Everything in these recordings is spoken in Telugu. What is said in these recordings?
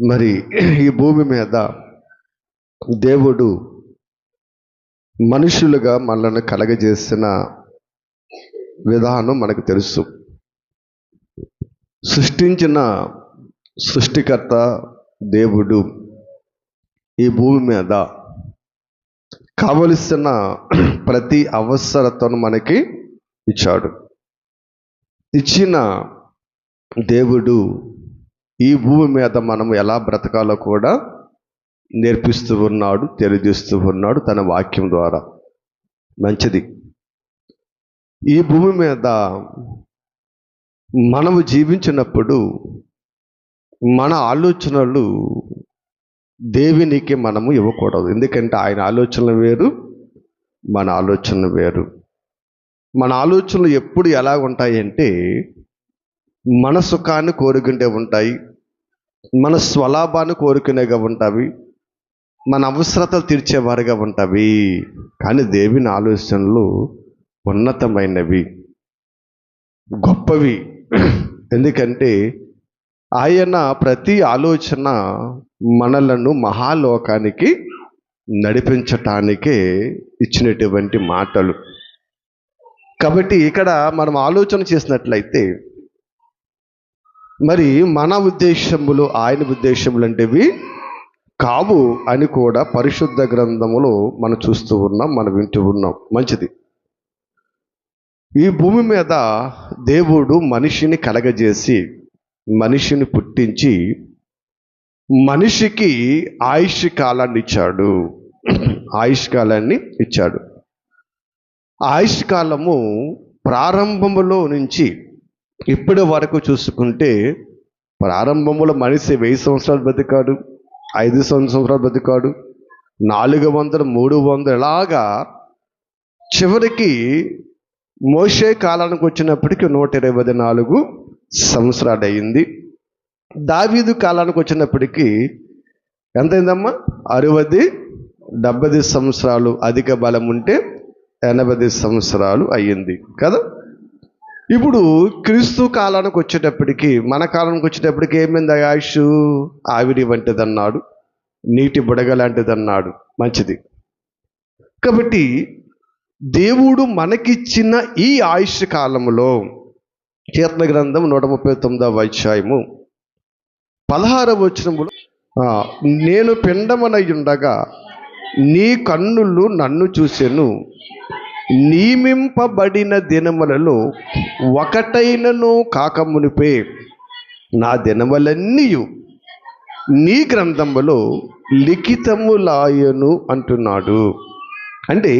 మరి ఈ భూమి మీద దేవుడు మనుషులుగా మనల్ని కలగజేసిన విధానం మనకు తెలుసు. సృష్టించిన సృష్టికర్త దేవుడు ఈ భూమి మీద కావలసిన ప్రతి అవసరతను మనకి ఇచ్చాడు. ఇచ్చిన దేవుడు ఈ భూమి మీద మనం ఎలా బ్రతకాలో కూడా నేర్పిస్తూ ఉన్నాడు, తెలియజేస్తూ ఉన్నాడు తన వాక్యం ద్వారా. మంచిది. ఈ భూమి మీద మనము జీవించినప్పుడు మన ఆలోచనలు దేవునికి మనము ఇవ్వకూడదు. ఎందుకంటే ఆయన ఆలోచనలు వేరు, మన ఆలోచనలు వేరు. మన ఆలోచనలు ఎప్పుడు ఎలా ఉంటాయంటే మన సుఖాన్ని కోరుకుంటే ఉంటాయి, మన స్వలాభాన్ని కోరుకునేగా ఉంటాయి, మన అవసరతలు తీర్చేవారుగా ఉంటాయి. కానీ దేవుని ఆలోచనలు ఉన్నతమైనవి, గొప్పవి. ఎందుకంటే ఆయన ప్రతి ఆలోచన మనలను మహాలోకానికి నడిపించటానికే ఇచ్చినటువంటి మాటలు. కాబట్టి ఇక్కడ మనం ఆలోచన చేసినట్లయితే మరి మన ఉద్దేశములు ఆయన ఉద్దేశములు అంటేవి కావు అని కూడా పరిశుద్ధ గ్రంథములో మనం చూస్తూ ఉన్నాం, మనం వింటూ ఉన్నాం. మంచిది. ఈ భూమి మీద దేవుడు మనిషిని కలగజేసి మనిషిని పుట్టించి మనిషికి ఆయుష్ కాలాన్ని ఇచ్చాడు. ఆయుష్ కాలాన్ని ఇచ్చాడు. ఆయుష్ కాలము ప్రారంభములో నుంచి ఇప్పటి వరకు చూసుకుంటే ప్రారంభంలో మనిషి 1000 సంవత్సరాలు బతికాడు, 5 సంవత్సరాలు బతికాడు, 400, 300 ఇలాగా చివరికి మోషే కాలానికి వచ్చినప్పటికీ 124 సంవత్సరాలు అయింది. దావీదు కాలానికి వచ్చినప్పటికీ ఎంతైందమ్మా? 60, 70 సంవత్సరాలు అధిక బలం ఉంటే 80 సంవత్సరాలు అయ్యింది కదా. ఇప్పుడు క్రీస్తు కాలానికి వచ్చేటప్పటికి, మన కాలానికి వచ్చేటప్పటికి ఏమైంది? ఆయుష్ ఆవిరి వంటిది అన్నాడు, నీటి బుడగ లాంటిది అన్నాడు. మంచిది. కాబట్టి దేవుడు మనకిచ్చిన ఈ ఆయుష్ కాలంలో కీర్తన గ్రంథం 139వ అధ్యాయము 16వ వచనములో నేను పిండమనై ఉండగా నీ కన్నులు నన్ను చూసెను, నియమింపబడిన దినములలో ఒకటైనను కాకమునిపే నా దినములన్నీ నీ గ్రంథములో లిఖితములాయను అంటున్నాడు. అంటే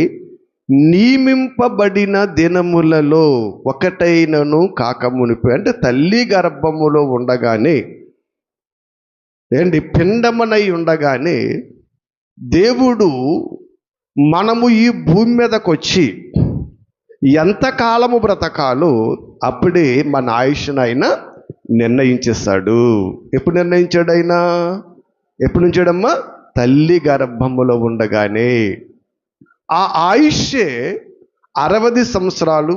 నియమింపబడిన దినములలో ఒకటైనను కాకమునిపే అంటే తల్లి గర్భములో ఉండగానే, ఏంటి, పిండమనై ఉండగానే దేవుడు మనము ఈ భూమి మీదకి వచ్చి ఎంతకాలము బ్రతకాలో అప్పుడే మన ఆయుష్ను ఆయన నిర్ణయించేస్తాడు. ఎప్పుడు నిర్ణయించాడు ఆయన? ఎప్పుడు నుంచాడమ్మా? తల్లి గర్భములో ఉండగానే. ఆ ఆయుష్యే 60 సంవత్సరాలు,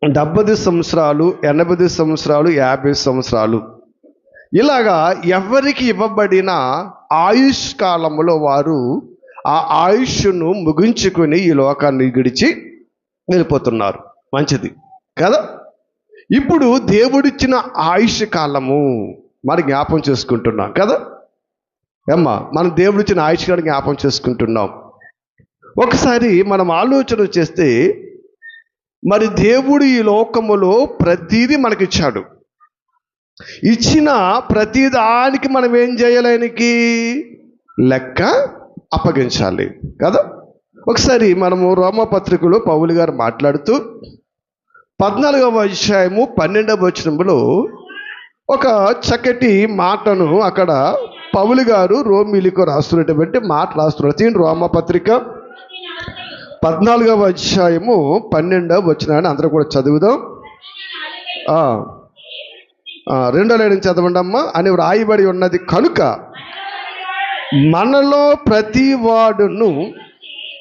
70 సంవత్సరాలు, 80 సంవత్సరాలు, 50 సంవత్సరాలు. ఇలాగా ఎవరికి ఇవ్వబడిన ఆయుష్ కాలంలో వారు ఆ ఆయుష్ను ముగించుకొని ఈ లోకాన్ని విడిచి వెళ్ళిపోతున్నారు. మంచిది కదా. ఇప్పుడు దేవుడిచ్చిన ఆయుష్ కాలము మరి జ్ఞాపం చేసుకుంటున్నాం కదా అమ్మా. మనం దేవుడిచ్చిన ఆయుష్ కాలం జ్ఞాపం చేసుకుంటున్నాం. ఒకసారి మనం ఆలోచన చేస్తే మరి దేవుడు ఈ లోకములో ప్రతిదీ మనకిచ్చాడు. ఇచ్చిన ప్రతిదానికి మనం ఏం చేయాలనికి లెక్క అప్పగించాలి కదా. ఒకసారి మనము రోమపత్రికలో పౌలు గారు మాట్లాడుతూ 14వ అధ్యాయము 12వ వచనంలో ఒక చక్కటి మాటను అక్కడ పౌలు గారు రోమీయులకు రాస్తున్నటువంటి మాట రాస్తున్నారు. రోమపత్రిక 14వ అధ్యాయము 12వ వచనాన్ని అందరూ కూడా చదువుదాం. 2వ లైన్ చదవండి అమ్మా. అని వ్రాయబడి ఉన్నది, కనుక మనలో ప్రతి వాడును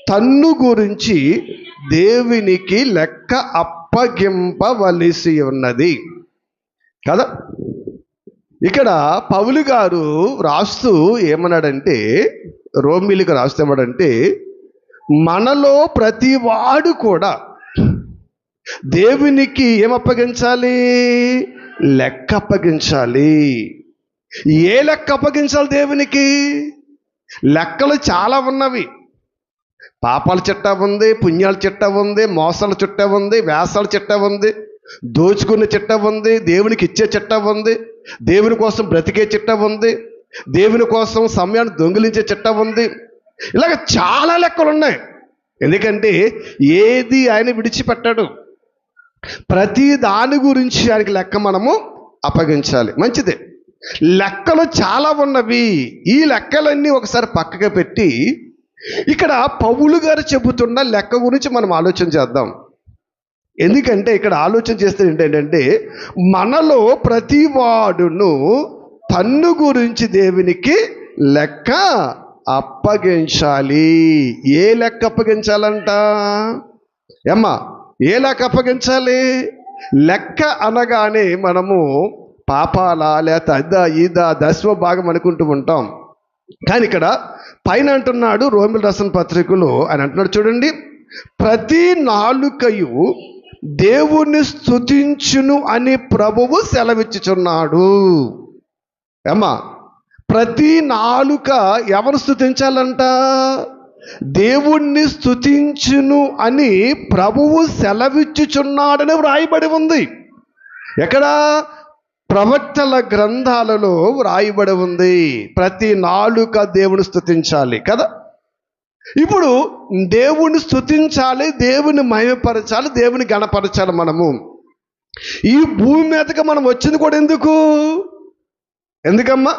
తన్ను గురించి దేవునికి లెక్క అప్పగింపవలసి ఉన్నది కదా. ఇక్కడ పౌలు గారు రాస్తూ ఏమన్నాడంటే, రోమీలకు రాస్తూ ఏమన్నాడంటే, మనలో ప్రతి వాడు కూడా దేవునికి ఏమప్పగించాలి? లెక్క అప్పగించాలి. ఏ లెక్క అప్పగించాలి దేవునికి? లెక్కలు చాలా ఉన్నవి. పాపాల చిట్టా ఉంది, పుణ్యాల చిట్టా ఉంది, మోసాల చిట్టా ఉంది, వేసాల చిట్టా ఉంది, దోచుకునే చిట్టా ఉంది, దేవునికి ఇచ్చే చిట్టా ఉంది, దేవుని కోసం బ్రతికే చిట్టా ఉంది, దేవుని కోసం సమయాన్ని దొంగిలించే చిట్టా ఉంది. ఇలాగ చాలా లెక్కలు ఉన్నాయి. ఎందుకంటే ఏది ఆయన విడిచిపెట్టాడు. ప్రతి దాని గురించి ఆయనకి లెక్క మనము అప్పగించాలి. మంచిదే. లెక్కలు చాలా ఉన్నవి. ఈ లెక్కలన్నీ ఒకసారి పక్కగా పెట్టి ఇక్కడ పౌలు గారు చెబుతున్న లెక్క గురించి మనం ఆలోచన చేద్దాం. ఎందుకంటే ఇక్కడ ఆలోచన చేస్తే ఏంటంటే, మనలో ప్రతి వాడును తన్ను గురించి దేవునికి లెక్క అప్పగించాలి. ఏ లెక్క అప్పగించాలంట? ఏమ్మా, ఏ లెక్క అప్పగించాలి? లెక్క అనగానే మనము పాపాల లేక అదా ఇదా దశమ భాగం అనుకుంటూ ఉంటాం. కానీ ఇక్కడ పైన అంటున్నాడు, రోమీయులకు రాసిన పత్రికలో ఆయన అంటున్నాడు చూడండి, ప్రతి నాలుకయు దేవుని స్తుతించును అని ప్రభువు సెలవిచ్చుచున్నాడు. ఏమ్మా, ప్రతి నాలుక ఎవరు స్తుతించాలంట? దేవుణ్ణి స్తుతించును అని ప్రభువు సెలవిచ్చుచున్నాడని వ్రాయబడి ఉంది. ఎక్కడ? ప్రవక్తల గ్రంథాలలో వ్రాయబడి ఉంది. ప్రతి నాలుక దేవుని స్తుతించాలి కదా. ఇప్పుడు దేవుని స్తుతించాలి, దేవుని మహిమపరచాలి, దేవుని గణపరచాలి. మనము ఈ భూమి మీదకి మనం వచ్చింది కూడా ఎందుకమ్మా?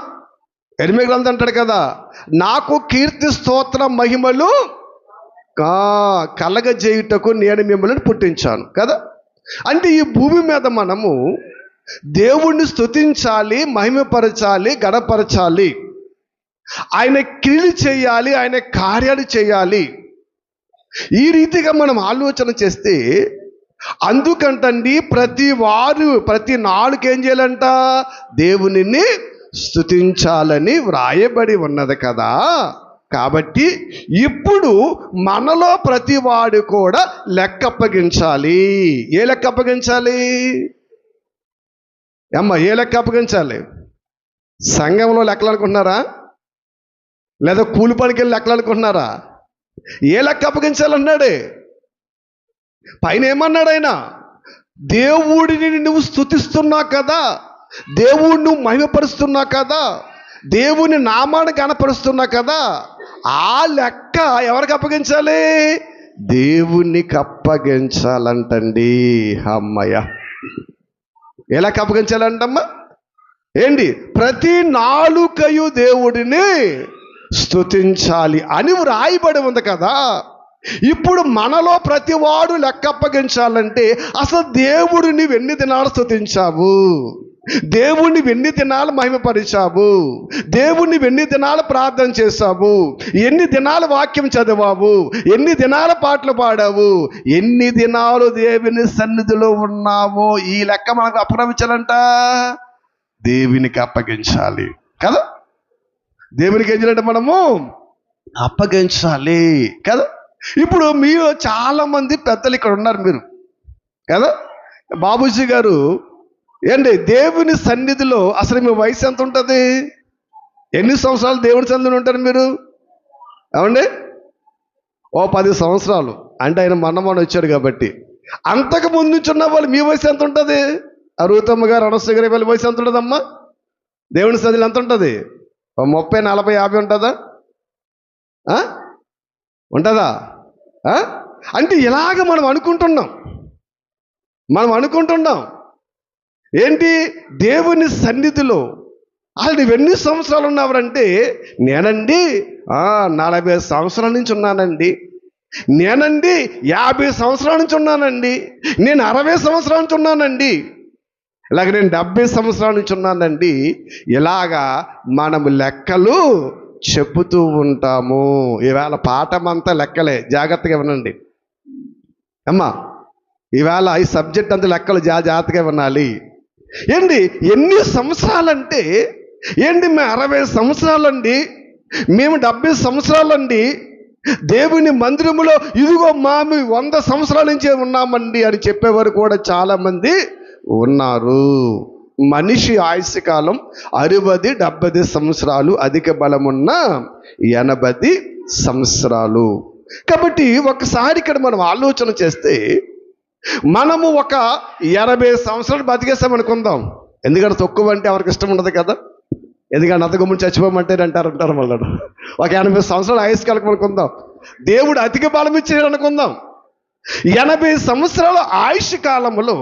ఎనిమిది గ్రంథం అంటాడు కదా, నాకు కీర్తి స్తోత్ర మహిమలు కలగజేయుటకు నేను మిమ్మల్ని పుట్టించాను కదా. అంటే ఈ భూమి మీద మనము దేవుణ్ణి స్తుతించాలి, మహిమపరచాలి, గణపరచాలి, ఆయన క్రియలు చేయాలి, ఆయన కార్యాలు చేయాలి. ఈ రీతిగా మనం ఆలోచన చేస్తే అందుకంటండి ప్రతి నాలుక ఏం చేయాలంట? దేవునిని స్తుతించాలని వ్రాయబడి ఉన్నది కదా. కాబట్టి ఇప్పుడు మనలో ప్రతి వాడు కూడా లెక్క అప్పగించాలి. ఏ లెక్క అప్పగించాలి? అమ్మ, ఏ లెక్క అప్పగించాలి? సంఘంలో లెక్కలు అనుకుంటున్నారా? లేదా కూలి పనికి వెళ్ళి లెక్కలు అనుకుంటున్నారా? ఏ లెక్క అప్పగించాలన్నాడే? పైన ఏమన్నాడు ఆయన? దేవుడిని నువ్వు స్తుతిస్తున్నావు కదా, దేవుడిని నువ్వు మహిమపరుస్తున్నావు కదా, దేవుని నామాన్ని కనపరుస్తున్నావు కదా, ఆ లెక్క ఎవరికి అప్పగించాలి? దేవునికి అప్పగించాలంటండి. అమ్మయ్య, ఎలా అప్పగించాలంటమ్మా? ఏంటి? ప్రతి నాలుకయు దేవుడిని స్తుతించాలి అని వ్రాయబడి ఉంది కదా. ఇప్పుడు మనలో ప్రతి వాడు లెక్క అప్పగించాలంటే అసలు దేవుడిని నువ్వు ఎన్ని దినాలు స్తుతించావు? దేవుణ్ణి ఎన్ని దినాలు మహిమపరిచావు? దేవుణ్ణి ఎన్ని దినాలు ప్రార్థన చేశావు? ఎన్ని దినాలు వాక్యం చదివావు? ఎన్ని దినాల పాటలు పాడావు? ఎన్ని దినాలు దేవుని సన్నిధిలో ఉన్నావో ఈ లెక్క మనకు అప్పగించాలంట. దేవునికి అప్పగించాలి కదా. దేవునికి ఏం చేయాలంటే మనము అప్పగించాలి కదా. ఇప్పుడు మీరు చాలామంది పెద్దలు ఇక్కడ ఉన్నారు మీరు కదా. బాబూజీ గారు ఏంటి, దేవుని సన్నిధిలో అసలు మీ వయసు ఎంత ఉంటుంది? ఎన్ని సంవత్సరాలు దేవుని సన్నిధిలో ఉంటారు మీరు? ఏమండి, ఓ 10 సంవత్సరాలు. అంటే ఆయన మొన్న వచ్చాడు కాబట్టి. అంతకు ముందు నుంచి ఉన్న వాళ్ళు మీ వయసు ఎంత ఉంటుంది? అరుతమ్మ గారు, అనసూయ గారి వాళ్ళ వయసు ఎంత ఉంటుందమ్మా? దేవుని సన్నిధిలో ఎంత ఉంటుంది? 30, 40, 50 ఉంటుందా? ఉంటుందా? అంటే ఇలాగ మనం అనుకుంటున్నాం. ఏంటి? దేవుని సన్నిధిలో అసలు నువ్వెన్ని సంవత్సరాలు ఉన్నావంటే, నేనండి 40 సంవత్సరాల నుంచి ఉన్నానండి, నేనండి 50 సంవత్సరాల నుంచి ఉన్నానండి, నేను 60 సంవత్సరాల నుంచి ఉన్నానండి, ఇలాగ నేను 70 సంవత్సరాల నుంచి ఉన్నానండి. ఇలాగా మనము లెక్కలు చెప్పుతూ ఉంటాము. ఈవేళ పాఠం అంతా లెక్కలే, జాగ్రత్తగా వినండి అమ్మా. ఈవేళ ఈ సబ్జెక్ట్ అంతా లెక్కలు, జాగ్రత్తగా వినాలి. ఏంటి ఎన్ని సంవత్సరాలంటే, ఏంటి మేము 60 సంవత్సరాలండి, మేము 70 సంవత్సరాలండి దేవుని మందిరములో, ఇదిగో మేము 100 సంవత్సరాల నుంచే ఉన్నామండి అని చెప్పేవారు కూడా చాలామంది ఉన్నారు. మనిషి ఆయుష్య కాలం 60-70 సంవత్సరాలు, అధిక బలమున్న 80 సంవత్సరాలు. కాబట్టి ఒకసారి ఇక్కడ మనం ఆలోచన చేస్తే, మనము ఒక 80 సంవత్సరాలు బతికేస్తాం అనుకుందాం. ఎందుకంటే తక్కువ అంటే ఎవరికి ఇష్టం ఉండదు కదా, ఎందుకంటే అంతకుముందు చచ్చిపోమంటే అంటారు మళ్ళీ. ఒక 80 సంవత్సరాలు ఆయుష్ కాలం అనుకుందాం, దేవుడు అధిక బలం ఇచ్చాడు అనుకుందాం. 80 సంవత్సరాల ఆయుష్ కాలంలో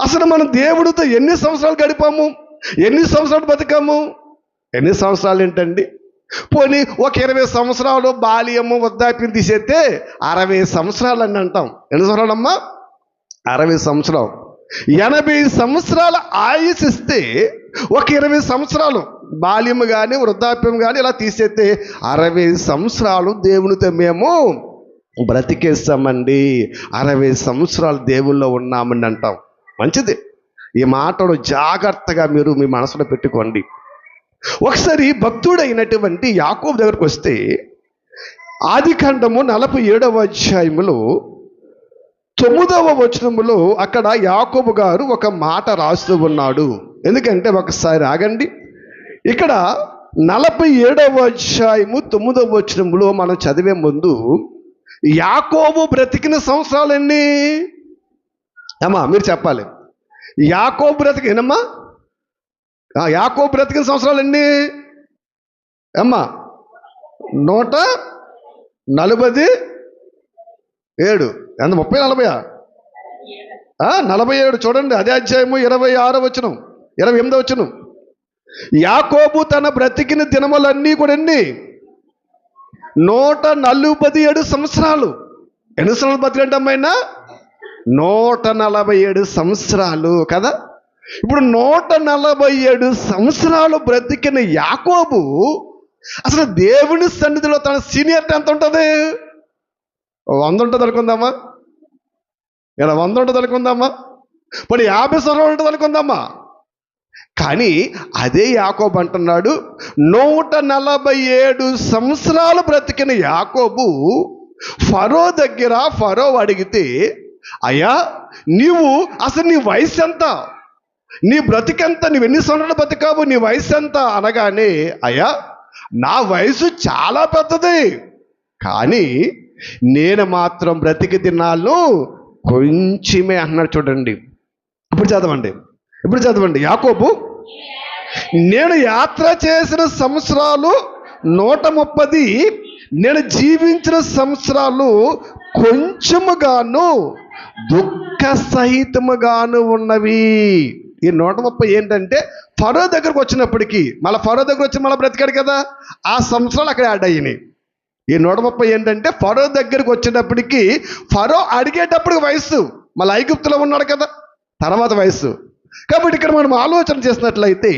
అసలు మనం దేవుడితో ఎన్ని సంవత్సరాలు గడిపాము, ఎన్ని సంవత్సరాలు బతికాము? ఎన్ని సంవత్సరాలు ఏంటండి? పోనీ ఒక 20 సంవత్సరాలు బాల్యము వృద్ధాప్యం తీసేస్తే 60 సంవత్సరాలు అని అంటాం. ఎన్ని సంవత్సరాలమ్మా? 60 సంవత్సరాలు. 80 సంవత్సరాల ఆయుష్ ఇస్తే ఒక 20 సంవత్సరాలు బాల్యము కానీ వృద్ధాప్యం కానీ ఇలా తీసేస్తే 60 సంవత్సరాలు దేవునితో మేము బ్రతికేస్తామండి, 60 సంవత్సరాలు దేవుల్లో ఉన్నామని అంటాం. మంచిది. ఈ మాటను జాగ్రత్తగా మీరు మీ మనసులో పెట్టుకోండి. ఒకసారి భక్తుడైనటువంటి యాకోబు దగ్గరకు వస్తే, ఆదికాండము 47వ అధ్యాయములో 9వ వచనములో అక్కడ యాకోబు గారు ఒక మాట రాస్తూ ఉన్నాడు. ఎందుకంటే ఒకసారి ఆగండి. ఇక్కడ 47వ అధ్యాయము 9వ వచనములో మనం చదివే ముందు, యాకోబు బ్రతికిన సంవత్సరాలు ఎన్ని అమ్మా మీరు చెప్పాలి. యాకోబు బ్రతికినమ్మా, యాకోబు బ్రతికిన సంవత్సరాలు ఎన్ని అమ్మా? 147. ఎంత 30-40? 47. చూడండి, అదే అధ్యాయము 26వ వచనం, 28వ వచనం. యాకోబు తన బ్రతికిన దినములన్నీ కూడా ఎన్ని? 147 సంవత్సరాలు. ఎన్ని సంవత్సరాలు బతికంటే అమ్మాయినా? 147 సంవత్సరాలు కదా. ఇప్పుడు 147 సంవత్సరాలు బ్రతికిన యాకోబు అసలు దేవుని సన్నిధిలో తన సీనియర్ ఎంత ఉంటుంది? 100 ఉంటుంది అనుకుందామా? ఇలా 100 ఉంటుంది అనుకుందామా? మరి 50 సంవత్సరాలు ఉంటుంది అనుకుందామా? కానీ అదే యాకోబు అంటున్నాడు, 147 సంవత్సరాలు బ్రతికిన యాకోబు ఫరో దగ్గర, ఫరో అడిగితే, అయ్యా నీవు అసలు నీ వయసు ఎంత, నీ బ్రతికెంత, నువ్వు ఎన్ని సంవత్సరాలు బతికావు, నీ వయసు ఎంత అనగానే, అయ్యా నా వయసు చాలా పెద్దది, కానీ నేను మాత్రం బ్రతికి దినాలు కొంచెమే అన్నాడు. చూడండి, ఇప్పుడు చదవండి. యాకోబు, నేను యాత్ర చేసిన సంవత్సరాలు 130, నేను జీవించిన సంవత్సరాలు కొంచెముగాను దుఃఖ సహితముగాను ఉన్నవి. ఈ 130 ఏంటంటే ఫరో దగ్గరకు వచ్చినప్పటికీ, మళ్ళీ ఫరో దగ్గర వచ్చి మళ్ళీ బ్రతికాడు కదా, ఆ సంవత్సరాలు అక్కడ యాడ్ అయినాయి. ఈ 130 ఏంటంటే ఫరో దగ్గరకు వచ్చినప్పటికీ, ఫరో అడిగేటప్పుడు వయస్సు, మళ్ళీ ఐగుప్తులో ఉన్నాడు కదా, తర్వాత వయస్సు. కాబట్టి ఇక్కడ మనం ఆలోచన చేసినట్లయితే,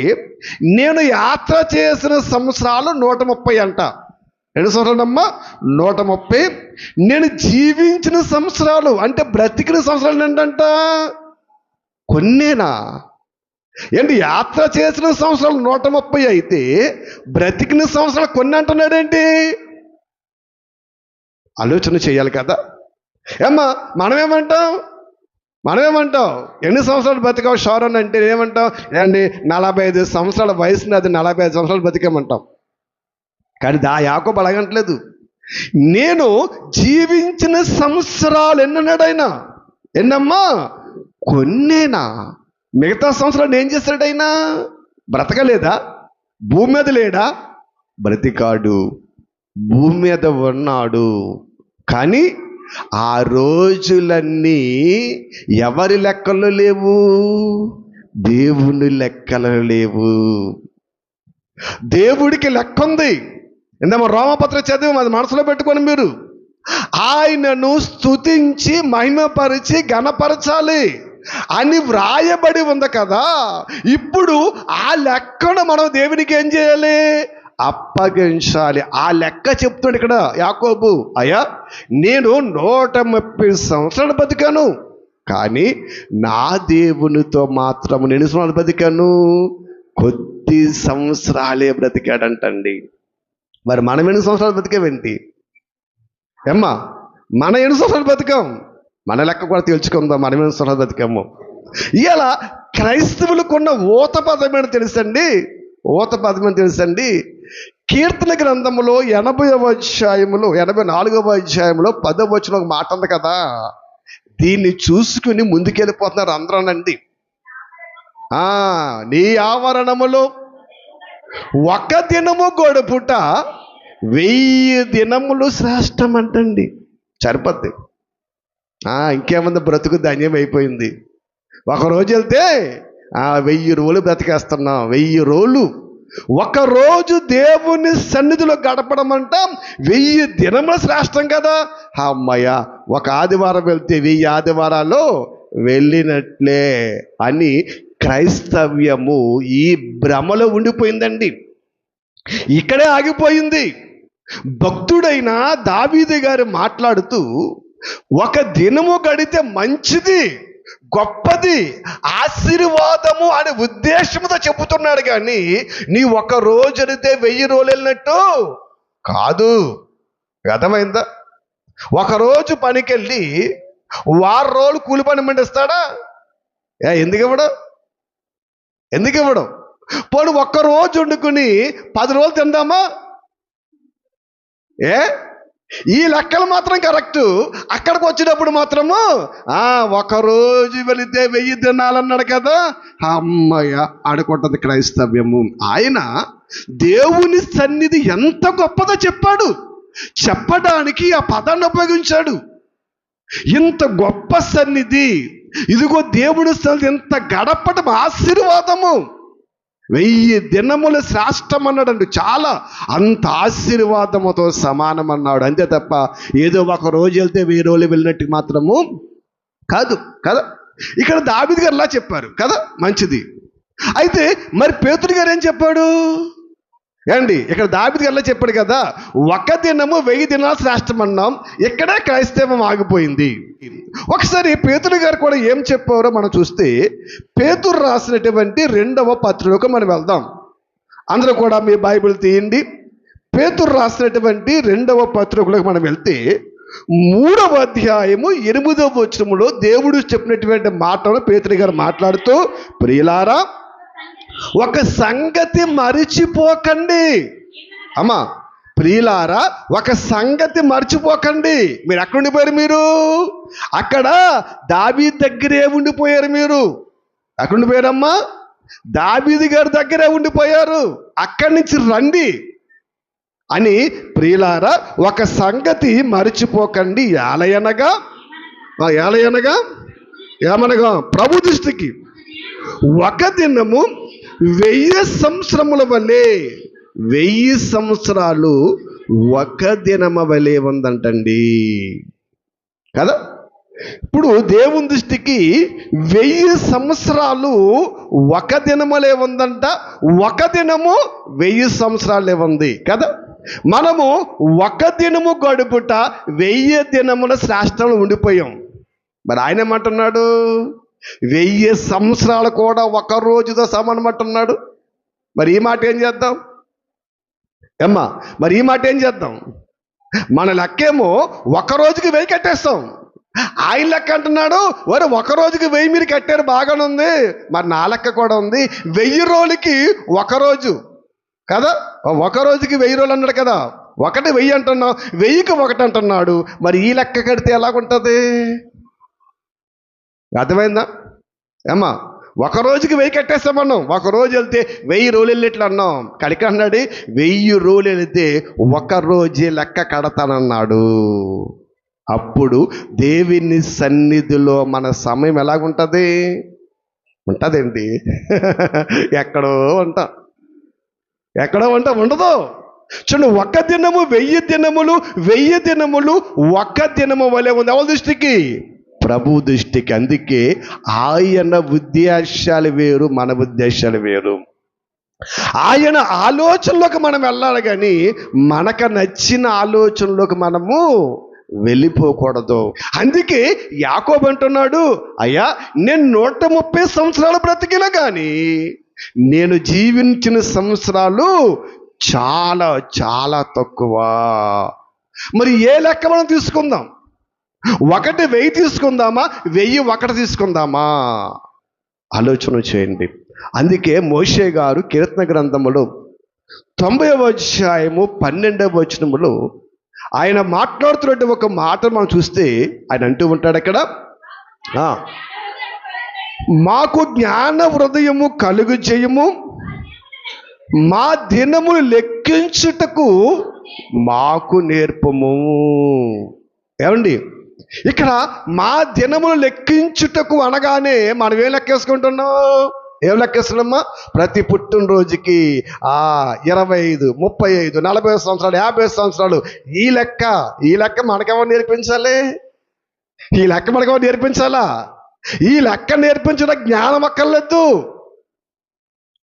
నేను యాత్ర చేసిన సంవత్సరాలు 130 అంట. ఎన్ని సంవత్సరాలమ్మా? 130. నేను జీవించిన సంవత్సరాలు అంటే బ్రతికిన సంవత్సరాలు ఏంటంట? కొన్నేనా? ఏంటి, యాత్ర చేసిన సంవత్సరాలు 130 అయితే బ్రతికిన సంవత్సరాలు కొన్ని అంటున్నాడేంటి? ఆలోచన చేయాలి కదా. ఏమ్మా మనమేమంటాం? ఎన్ని సంవత్సరాలు బతికావు షారోన్ అంటే ఏమంటాం? ఏంటి 45 సంవత్సరాల వయసుని, అది 45 సంవత్సరాలు బతికామంటాం. కానీ యాకోబు అలాగంటలేదు. నేను జీవించిన సంవత్సరాలు ఎన్నన్నాడైనా? ఎన్నమ్మా? కొన్నేనా? మిగతా సంవత్సరాలు ఏం చేస్తాడైనా? బ్రతకలేదా? భూమి మీద లేడా? బ్రతికాడు, భూమి మీద ఉన్నాడు. కానీ ఆ రోజులన్నీ ఎవరి లెక్కలు లేవు? దేవుని లెక్కలు లేవు. దేవుడికి లెక్క ఉంది. ఇందాక రోమపత్ర చదివి అది మనసులో పెట్టుకొని మీరు ఆయనను స్తుతించి మహిమపరిచి ఘనపరచాలి అని వ్రాయబడి ఉంది కదా. ఇప్పుడు ఆ లెక్కను మనం దేవునికి ఏం చేయాలి? అప్పగించాలి. ఆ లెక్క చెప్తాడు ఇక్కడ యాకోబు. అయ్యా నేను 130 సంవత్సరాలు బతికాను, కానీ నా దేవునితో మాత్రం నేను ఎన్ని సంవత్సరాలు బ్రతికాను? కొద్ది సంవత్సరాలే బ్రతికాడంటండి. మరి మనం ఎన్ని సంవత్సరాలు బ్రతికామేంటి? ఏమ్మా, మనం ఎన్ని సంవత్సరాలు బ్రతికాం? మన లెక్క కూడా తెలుసుకుందాం, మనం ఎన్ని సంవత్సరాలు బ్రతికాము. ఇలా క్రైస్తవులకున్న ఊత పదమేంటి తెలుసండి? ఊత పదమేంటి తెలుసండి? కీర్తన గ్రంథములో 80వ అధ్యాయములో 84వ అధ్యాయంలో 10వ వచనం ఒక మాట ఉంది కదా, దీన్ని చూసుకుని ముందుకెళ్ళిపోతున్నారు అందరూనండి. నీ ఆవరణములో ఒక దినము గడుపుట 1000 దినములు శ్రేష్టం అంటండి. సరిపోద్ది. ఇంకేముంది, బ్రతుకు ధన్యం అయిపోయింది. ఒకరోజు వెళ్తే 1000 రోజులు బ్రతికేస్తున్నాం. 1000 రోజులు, ఒక రోజు దేవుని సన్నిధిలో గడపడం అంట 1000 దినముల శ్రేష్టం కదా. అమ్మయ్య, ఒక ఆదివారం వెళ్తే 1000 ఆదివారాలు వెళ్ళినట్లే అని క్రైస్తవ్యము ఈ భ్రమలో ఉండిపోయిందండి. ఇక్కడే ఆగిపోయింది. భక్తుడైన దావీదు గారు మాట్లాడుతూ, ఒక దినము గడితే మంచిది, గొప్పది, ఆశీర్వాదము అనే ఉద్దేశంతో చెబుతున్నాడు. కానీ నీ ఒక రోజు అడిగితే 1000 రోజులు వెళ్ళినట్టు కాదు. అర్థమైందా? ఒకరోజు పనికెళ్ళి 1 రోజులు కూలి పని మండిస్తాడా? ఎందుకు ఇవ్వడం? పోనీ ఒక్కరోజు వండుకుని 10 రోజులు తిందామా? ఈ లెక్కలు మాత్రం కరెక్టు. అక్కడికి వచ్చినప్పుడు మాత్రము ఒకరోజు వెళితే 1000 తినాలన్నాడు కదా. అమ్మయ్య, ఆడుకుంటుంది క్రైస్తవ్యము. ఆయన దేవుని సన్నిధి ఎంత గొప్పదో చెప్పాడు. చెప్పడానికి ఆ పదాన్ని ఉపయోగించాడు. ఇంత గొప్ప సన్నిధి, ఇదిగో దేవుడి సన్నిధి ఎంత గడపడం ఆశీర్వాదము, 1000 దినములు శ్రేష్టం అన్నాడండి. చాలా, అంత ఆశీర్వాదముతో సమానం అన్నాడు. అంతే తప్ప ఏదో ఒక రోజు వెళ్తే 1000 రోజులు వెళ్ళినట్టు మాత్రము కాదు కదా. ఇక్కడ దావీదు గారు ఇలా చెప్పారు కదా, మంచిది. అయితే మరి పేతురు గారు ఏం చెప్పాడు ఇక్కడ దావీదు గారు ఇలా చెప్పాడు కదా, ఒక దినము 1000 దినాలు శ్రేష్టం అన్నాం. ఇక్కడే క్రైస్తవం ఆగిపోయింది. ఒకసారి పేతురు గారు కూడా ఏం చెప్పారో మనం చూస్తే, పేతురు రాసినటువంటి 2వ పత్రికకు మనం వెళ్దాం. అందరూ కూడా మీ బైబిల్ తీయండి. పేతురు రాసినటువంటి 2వ పత్రికలకు మనం వెళ్తే 3వ అధ్యాయము 8వ వచనములో దేవుడు చెప్పినటువంటి మాటను పేతురు గారు మాట్లాడుతూ, ప్రియులారా, ఒక సంగతి మరిచిపోకండి. అమ్మా, ప్రియులారా, ఒక సంగతి మర్చిపోకండి. మీరు ఎక్కడ ఉండిపోయారు? మీరు అక్కడ దావీదు దగ్గరే ఉండిపోయారు. మీరు ఎక్కడ ఉండిపోయారమ్మా? దావీదు గారి దగ్గరే ఉండిపోయారు. అక్కడి నుంచి రండి అని, ప్రియులారా, ఒక సంగతి మరిచిపోకండి. ఏలయనగా ఏమనగా ప్రభు దృష్టికి ఒక దినము 1000 సంవత్సరముల వలె, 1000 సంవత్సరాలు ఒక దినమ వలె ఉందంటండి కదా. ఇప్పుడు దేవుని దృష్టికి 1000 సంవత్సరాలు ఒక దినములే ఉందంట. ఒక దినము 1000 సంవత్సరాలే ఉంది కదా. మనము ఒక దినము గడుపుట 1000 దినముల శ్రేష్టంలో ఉండిపోయాం. మరి ఆయన ఏమంటున్నాడు? 1000 సంవత్సరాలు కూడా ఒక రోజుతో సమానమంటున్నాడు. మరి ఈ మాట ఏం చేద్దాం? మరి ఈ మాట ఏం చేద్దాం? మన లెక్కేమో ఒక రోజుకి 1000 కట్టేస్తాం. ఆయన లెక్క అంటున్నాడు, మరి ఒక రోజుకి 1000 మీరు కట్టారు, బాగానే ఉంది. మరి నా లెక్క కూడా ఉంది. 1000 రోజులకి ఒక రోజు కదా. ఒక రోజుకి 1000 రోజులు అన్నాడు కదా. ఒకటి 1000 అంటున్నాం, 1000కి 1 అంటున్నాడు. మరి ఈ లెక్క కడితే ఎలాగుంటుంది? అర్థమైందా? ఒక రోజుకి 1000 కట్టేస్తామన్నాం. ఒక రోజు వెళ్తే 1000 రోజులు వెళ్ళేట్లు అన్నాం. కడిక అన్నాడు 1000 రోజులు వెళితే ఒక రోజే లెక్క కడతానన్నాడు. అప్పుడు దేవుని సన్నిధిలో మన సమయం ఎలాగుంటుంది? ఉంటుందండి ఎక్కడో ఉంటాం ఉండదు. చూడండి, ఒక దినము 1000 దినములు, 1000 దినములు ఒక దినము వలె ఉంది ఎవరి దృష్టికి? ప్రభు దృష్టికి. అందుకే ఆయన ఉద్దేశాలు వేరు, మన ఉద్దేశాలు వేరు. ఆయన ఆలోచనలోకి మనం వెళ్ళాలి, కానీ మనకు నచ్చిన ఆలోచనలోకి మనము వెళ్ళిపోకూడదు. అందుకే యాకోబు అంటున్నాడు, అయ్యా నేను 130 సంవత్సరాలు బ్రతికినా కానీ నేను జీవించిన సంవత్సరాలు చాలా చాలా తక్కువ. మరి ఏ లెక్క మనం తీసుకుందాం? 1000 తీసుకుందామా, 1001 తీసుకుందామా? ఆలోచన చేయండి. అందుకే మోషే గారు కీర్తన గ్రంథములో 90వ అధ్యాయము 12వ వచనములో ఆయన మాట్లాడుతున్నట్టు ఒక మాట మనం చూస్తే ఆయన అంటూ ఉంటాడు అక్కడ, మాకు జ్ఞాన హృదయము కలుగు చేయము, మా దినములు లెక్కించుటకు మాకు నేర్పము. ఏమండి, ఇక్కడ మా దినములు లెక్కించుటకు అనగానే మనం ఏం లెక్కేసుకుంటున్నాం? ఏం లెక్కేస్తున్నామా? ప్రతి పుట్టినరోజుకి 25, 35, 40 సంవత్సరాలు, 50 సంవత్సరాలు, ఈ లెక్క మనకెవరు నేర్పించాలి? ఈ లెక్క మనకెవరు నేర్పించాలా? ఈ లెక్క నేర్పించడం జ్ఞానం అక్కర్లేదు.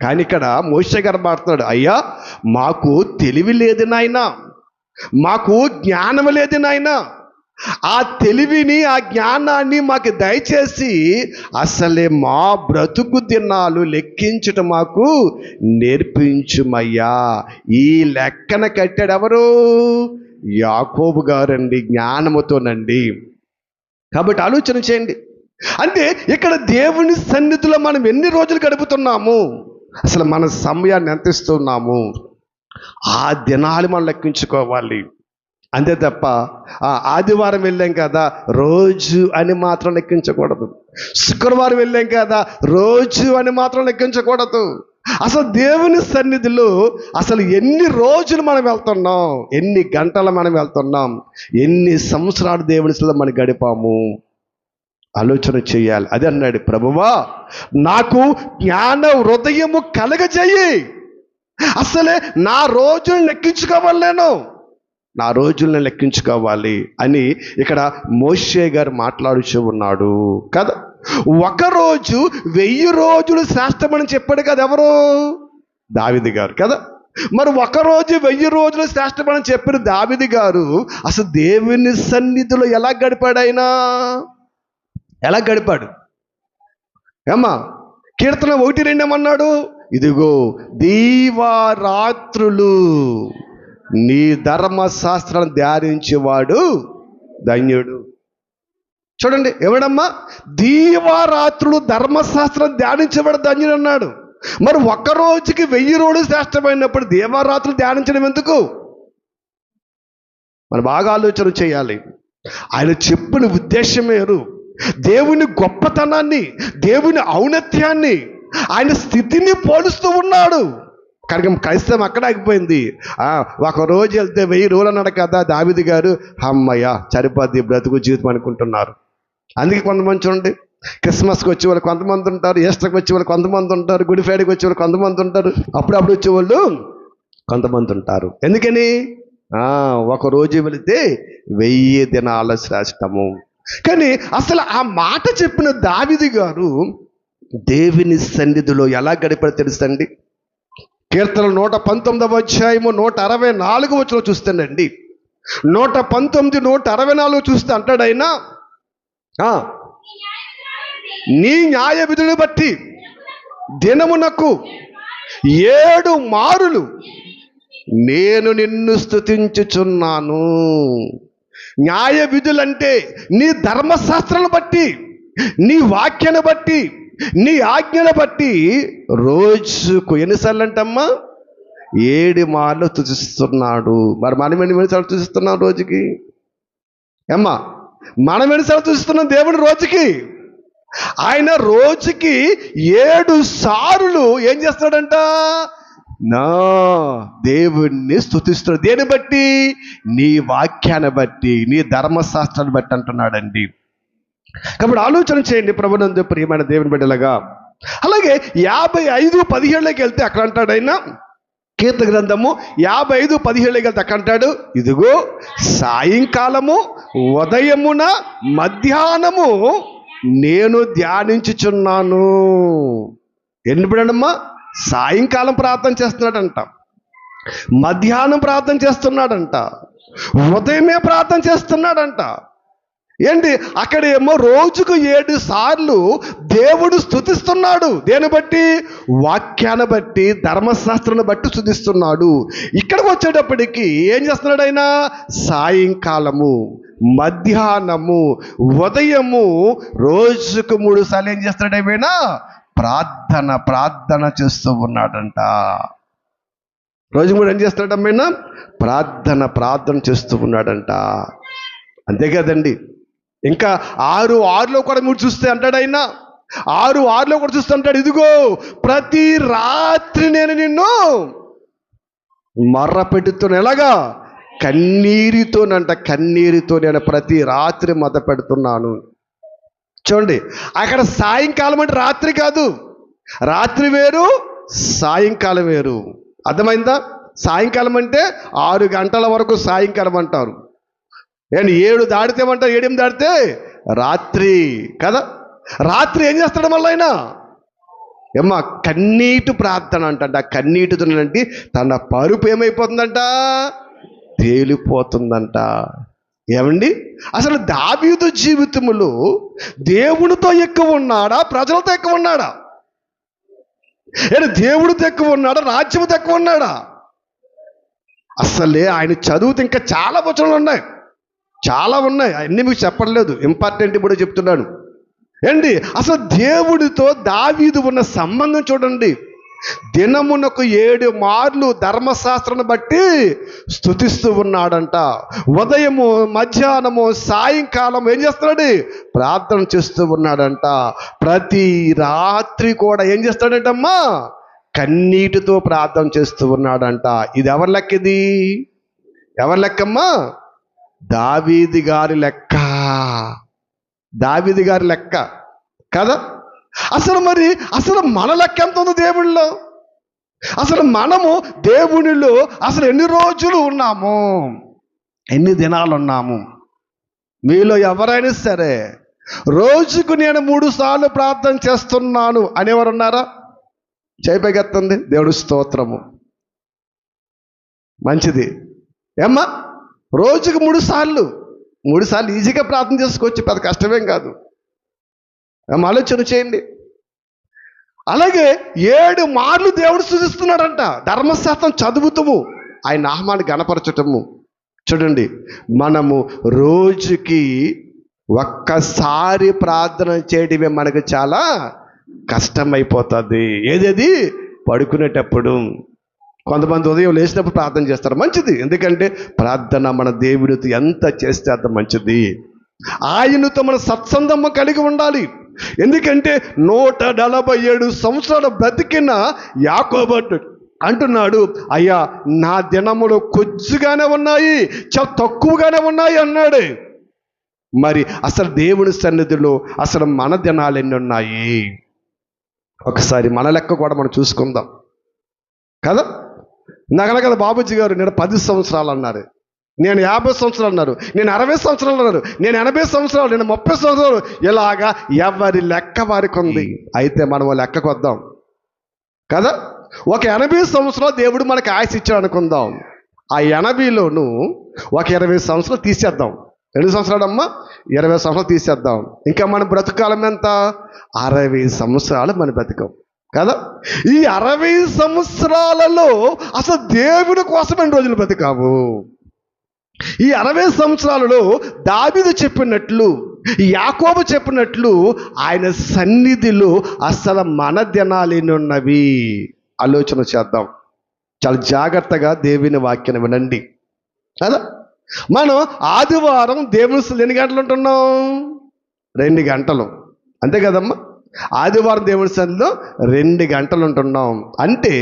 కానీ ఇక్కడ మోషే గారు మాట్లాడు, అయ్యా మాకు తెలివి లేదు నాయనా, మాకు జ్ఞానం లేదు నాయనా, ఆ తెలివిని ఆ జ్ఞానాన్ని మాకు దయచేసి అసలే మా బ్రతుకు దినాలు లెక్కించుట మాకు నేర్పించుమయ్యా. ఈ లెక్కన కట్టాడు ఎవరు? యాకోబు గారండి, జ్ఞానముతోనండి. కాబట్టి ఆలోచన చేయండి. అంటే ఇక్కడ దేవుని సన్నిధిలో మనం ఎన్ని రోజులు గడుపుతున్నాము, అసలు మన సమయాన్ని ఎంత ఇస్తున్నాము, ఆ దినాలు మనం లెక్కించుకోవాలి. అంతే తప్ప ఆదివారం వెళ్ళాం కదా రోజు అని మాత్రం లెక్కించకూడదు, శుక్రవారం వెళ్ళాం కదా రోజు అని మాత్రం లెక్కించకూడదు. అసలు దేవుని సన్నిధిలో అసలు ఎన్ని రోజులు మనం వెళ్తున్నాం, ఎన్ని గంటలు మనం వెళ్తున్నాం, ఎన్ని సంవత్సరాలు దేవుని సన్నిధిలో మనం గడిపాము, ఆలోచన చేయాలి. అదే అన్నాడు, ప్రభువా నాకు జ్ఞాన హృదయము కలగజేయి. అసలే నా రోజులు లెక్కించుకోవాలేను, నా రోజులను లెక్కించుకోవాలి అని ఇక్కడ మోషే గారు మాట్లాడుచూ ఉన్నాడు కదా. 1 రోజు 1000 రోజులు శ్రేష్టమని చెప్పాడు కదా ఎవరు? దావీదు గారు కదా. మరి 1 రోజు 1000 రోజులు శ్రేష్టమని చెప్పిన దావీదు గారు అసలు దేవుని సన్నిధిలో ఎలా గడిపాడు? ఆయన ఎలా గడిపాడు? ఏమ్మా, కీర్తన 1:2 ఏమన్నాడు? ఇదిగో దీవారాత్రులు నీ ధర్మశాస్త్రం ధ్యానించేవాడు ధన్యుడు. చూడండి, ఎవడమ్మా? దీవారాత్రులు ధర్మశాస్త్రం ధ్యానించేవాడు ధన్యుడు అన్నాడు. మరి 1 రోజుకి 1000 రోజులు శ్రేష్టమైనప్పుడు దీవారాత్రులు ధ్యానించడం ఎందుకు? మనం బాగా ఆలోచన చేయాలి. ఆయన చెప్పిన ఉద్దేశం వేరు. దేవుని గొప్పతనాన్ని, దేవుని ఔన్నత్యాన్ని, ఆయన స్థితిని పోలుస్తూ ఉన్నాడు. కనుక క్రైస్తవం అక్కడ ఆగిపోయింది. 1 రోజు వెళ్తే 1000 రోజులు అన్నాడు కదా దావీదు గారు. అమ్మయ్య సరిపోద్ది బ్రతుకు జీవితం అనుకుంటున్నారు. అందుకే కొంతమంది చూడండి, క్రిస్మస్కి వచ్చే వాళ్ళు కొంతమంది ఉంటారు, ఈస్టర్కి వచ్చే వాళ్ళు కొంతమంది ఉంటారు, గుడ్ ఫ్రైడేకి వచ్చే వాళ్ళు కొంతమంది ఉంటారు, అప్పుడప్పుడు వచ్చేవాళ్ళు కొంతమంది ఉంటారు. ఎందుకని? 1 రోజు వెళితే 1000 దినాల శ్రేష్టము. కానీ అసలు ఆ మాట చెప్పిన దావీదు గారు దేవుని సన్నిధిలో ఎలా గడిపాడో తెలుసండి. కీర్తన 119వ అధ్యాయము 164వ వచనం చూస్తానండి. 119, 164 చూస్తే అంటాడు ఆయన, నీ న్యాయ విధులను బట్టి దినమునకు 7 మారులు నేను నిన్ను స్తుతించుచున్నాను. న్యాయ విధులంటే నీ ధర్మశాస్త్రాలను బట్టి, నీ వాక్యాన్ని బట్టి, నీ ఆజ్ఞను బట్టి రోజుకు ఎన్నిసార్లు అంటమ్మా? 7 మార్లు తుచిస్తున్నాడు. మరి మనం ఎన్నిసార్లు తుచిస్తున్నాం రోజుకి? అమ్మా, మనం ఎన్నిసార్లు తుచిస్తున్నాం దేవుని రోజుకి? ఆయన రోజుకి 7 సార్లు ఏం చేస్తాడంట? నా దేవుణ్ణి స్తుతిస్తాడు. దేని బట్టి? నీ వాక్యాన్ని బట్టి, నీ ధర్మశాస్త్రాన్ని బట్టి అంటున్నాడండి. కాబట్టి ఆలోచన చేయండి ప్రభునందు ప్రియమైన దేవుని బిడ్డలుగా. అలాగే 55:17 వెళ్తే అక్కడ అంటాడు ఆయన, కీర్తన గ్రంథము 55:17 వెళ్తే అక్కడ అంటాడు, ఇదిగో సాయంకాలము, ఉదయమున, మధ్యాహ్నము నేను ధ్యానించుచున్నాను. ఎన్ని బిడ్డమ్మా? సాయంకాలం ప్రార్థన చేస్తున్నాడంట, మధ్యాహ్నం ప్రార్థన చేస్తున్నాడంట, ఉదయమే ప్రార్థన చేస్తున్నాడంట. ఏంటి అక్కడేమో రోజుకు 7 సార్లు దేవుడు స్తుతిస్తున్నాడు. దేని బట్టి? వాక్యాన్ని బట్టి, ధర్మశాస్త్రాన్ని బట్టి స్తుతిస్తున్నాడు. ఇక్కడికి వచ్చేటప్పటికి ఏం చేస్తున్నాడు ఆయన? సాయంకాలము, మధ్యాహ్నము, ఉదయము రోజుకు 3 సార్లు ఏం చేస్తున్నాడు ఏమైనా? ప్రార్థన చేస్తూ ఉన్నాడంట. రోజు 3 ఏం చేస్తున్నాడు అమ్మైనా? ప్రార్థన చేస్తూ ఉన్నాడంట. అంతే కదండి. ఇంకా 6:6లో కూడా మీరు చూస్తే అంటాడు ఆయన, 6:6లో కూడా చూస్తే అంటాడు, ఇదిగో ప్రతి రాత్రి నేను నిన్ను మర్ర పెడుతున్నా. ఎలాగా? కన్నీరుతో నేను ప్రతి రాత్రి మత పెడుతున్నాను. చూడండి, అక్కడ సాయంకాలం అంటే రాత్రి కాదు. రాత్రి వేరు, సాయంకాలం వేరు. అర్థమైందా? సాయంకాలం అంటే 6 గంటల వరకు సాయంకాలం అంటారు. 7 దాటితే ఏమంటారు? 7 దాటితే రాత్రి కదా. రాత్రి ఏం చేస్తాడు మళ్ళీ ఆయన? ఏమ్మా కన్నీటి ప్రార్థన అంట. ఆ కన్నీటితో అంటే తన పరుపు ఏమైపోతుందంట? తేలిపోతుందంట. ఏమండి, అసలు దావీదు జీవితంలో దేవునితో ఎక్కువ ఉన్నాడా, ప్రజలతో ఎక్కువ ఉన్నాడా? దేవుడితో ఎక్కువ ఉన్నాడా, రాజ్యంతో ఎక్కువ ఉన్నాడా? అసలే ఆయన చదువుతూ ఇంకా చాలా వచనాలు ఉన్నాయి, చాలా ఉన్నాయి. అన్నీ మీకు చెప్పట్లేదు, ఇంపార్టెంట్ ఇప్పుడు చెప్తున్నాను. అసలు దేవుడితో దావీదు ఉన్న సంబంధం చూడండి. దినమునకు 7 మార్లు ధర్మశాస్త్రాన్ని బట్టి స్తుతిస్తూ ఉన్నాడంట. ఉదయము, మధ్యాహ్నము, సాయంకాలం ఏం చేస్తున్నాడు? ప్రార్థన చేస్తూ ఉన్నాడంట. ప్రతి రాత్రి కూడా ఏం చేస్తాడంటమ్మా? కన్నీటితో ప్రార్థన చేస్తూ ఉన్నాడంట. ఇది ఎవరి లెక్క? ఇది ఎవరి లెక్కమ్మా? దావీదు గారి లెక్క. దావీదు గారి లెక్క కదా. అసలు మన లెక్క ఎంత ఉంది దేవుళ్ళో? అసలు మనము దేవునిలో అసలు ఎన్ని రోజులు ఉన్నాము, ఎన్ని దినాలు ఉన్నాము? మీలో ఎవరైనా సరే రోజుకు నేను 3 సార్లు ప్రార్థన చేస్తున్నాను అనేవారు ఉన్నారా? చేయిపెగెత్తండి. దేవుడు స్తోత్రము. మంచిది. ఏమ్మా, రోజుకు 3 సార్లు ఈజీగా ప్రార్థన చేసుకోవచ్చు, పెద్ద కష్టమేం కాదు. ఆలోచన చేయండి. అలాగే 7 మార్లు దేవుడు స్తుతిస్తున్నాడంట. ధర్మశాస్త్రం చదువుతాము, ఆయన నామాన్ని గణపరచటము. చూడండి, మనము రోజుకి ఒక్కసారి ప్రార్థన చేయడమే మనకు చాలా కష్టమైపోతుంది. ఏది? పడుకునేటప్పుడు. కొంతమంది ఉదయం లేచినప్పుడు ప్రార్థన చేస్తారు, మంచిది. ఎందుకంటే ప్రార్థన మన దేవుడితో ఎంత చేస్తే అంత మంచిది. ఆయనతో మన సత్సంగము కలిగి ఉండాలి. ఎందుకంటే 147 సంవత్సరాలు బ్రతికిన యాకోబు అంటున్నాడు, అయ్యా నా దినములు కొద్దిగానే ఉన్నాయి, చాలా తక్కువగానే ఉన్నాయి అన్నాడు. మరి అసలు దేవుని సన్నిధిలో అసలు మన దినాలు ఎన్ని ఉన్నాయి? ఒకసారి మన లెక్క కూడా మనం చూసుకుందాం కదా. నాకన్నా కదా బాబుజీ గారు, నేను 10 సంవత్సరాలు అన్నారు, నేను 50 సంవత్సరాలు అన్నారు, నేను 60 సంవత్సరాలు అన్నారు, నేను 80 సంవత్సరాలు, నేను 30 సంవత్సరాలు. ఇలాగా ఎవరి లెక్క వారికి ఉంది. అయితే మనం లెక్కకు వద్దాం కదా. ఒక 80 సంవత్సరాలు దేవుడు మనకు ఆయుష్ ఇచ్చాడు అనుకుందాం. ఆ 80లోను ఒక 20 సంవత్సరాలు తీసేద్దాం. 2 సంవత్సరాలమ్మా, 20 సంవత్సరాలు తీసేద్దాం. ఇంకా మన బ్రతుకాలం ఎంత? 60 సంవత్సరాలు మన బ్రతకం కదా. ఈ 60 సంవత్సరాలలో అసలు దేవుని కోసం ఎన్ని రోజులు బ్రతికావు? ఈ 60 సంవత్సరాలలో దావీదు చెప్పినట్లు, యాకోబు చెప్పినట్లు ఆయన సన్నిధిలో అసలు మన దినాలు ఎన్ని ఉన్నవి ఆలోచన చేద్దాం. చాలా జాగ్రత్తగా దేవుని వాక్యాన్ని వినండి కదా. మనం ఆదివారం దేవుని ఎన్ని గంటలు ఉంటున్నాం? 2 గంటలు, అంతే కదమ్మా. ఆదివారం దేవుని సన్నిధిలో 2 గంటలు ఉంటున్నాం. అంటే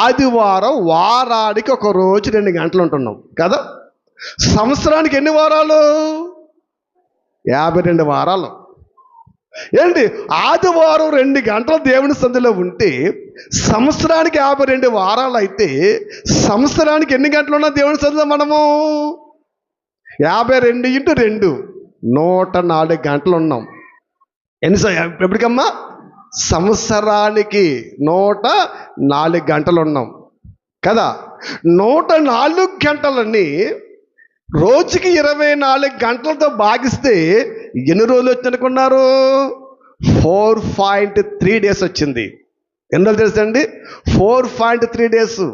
ఆదివారం వారానికి ఒక రోజు 2 గంటలు ఉంటున్నాం కదా. సంవత్సరానికి ఎన్ని వారాలు? 52 వారాలు. ఆదివారం 2 గంటలు దేవుని సన్నిధిలో ఉంటే సంవత్సరానికి 52 వారాలు. అయితే సంవత్సరానికి ఎన్ని గంటలు ఉన్నా దేవుని సన్నిధిలో మనము? 52 × 2 104 గంటలు ఉన్నాం. ఎప్పటికమ్మా? సంవత్సరానికి 104 గంటలు ఉన్నాం కదా. 104 గంటలని రోజుకి 24 గంటలతో భాగిస్తే ఎన్ని రోజులు వచ్చి అనుకున్నారు? 4.3 డేస్ వచ్చింది. ఎన్ని రోజులు తెలుసండి? 4.3 డేస్.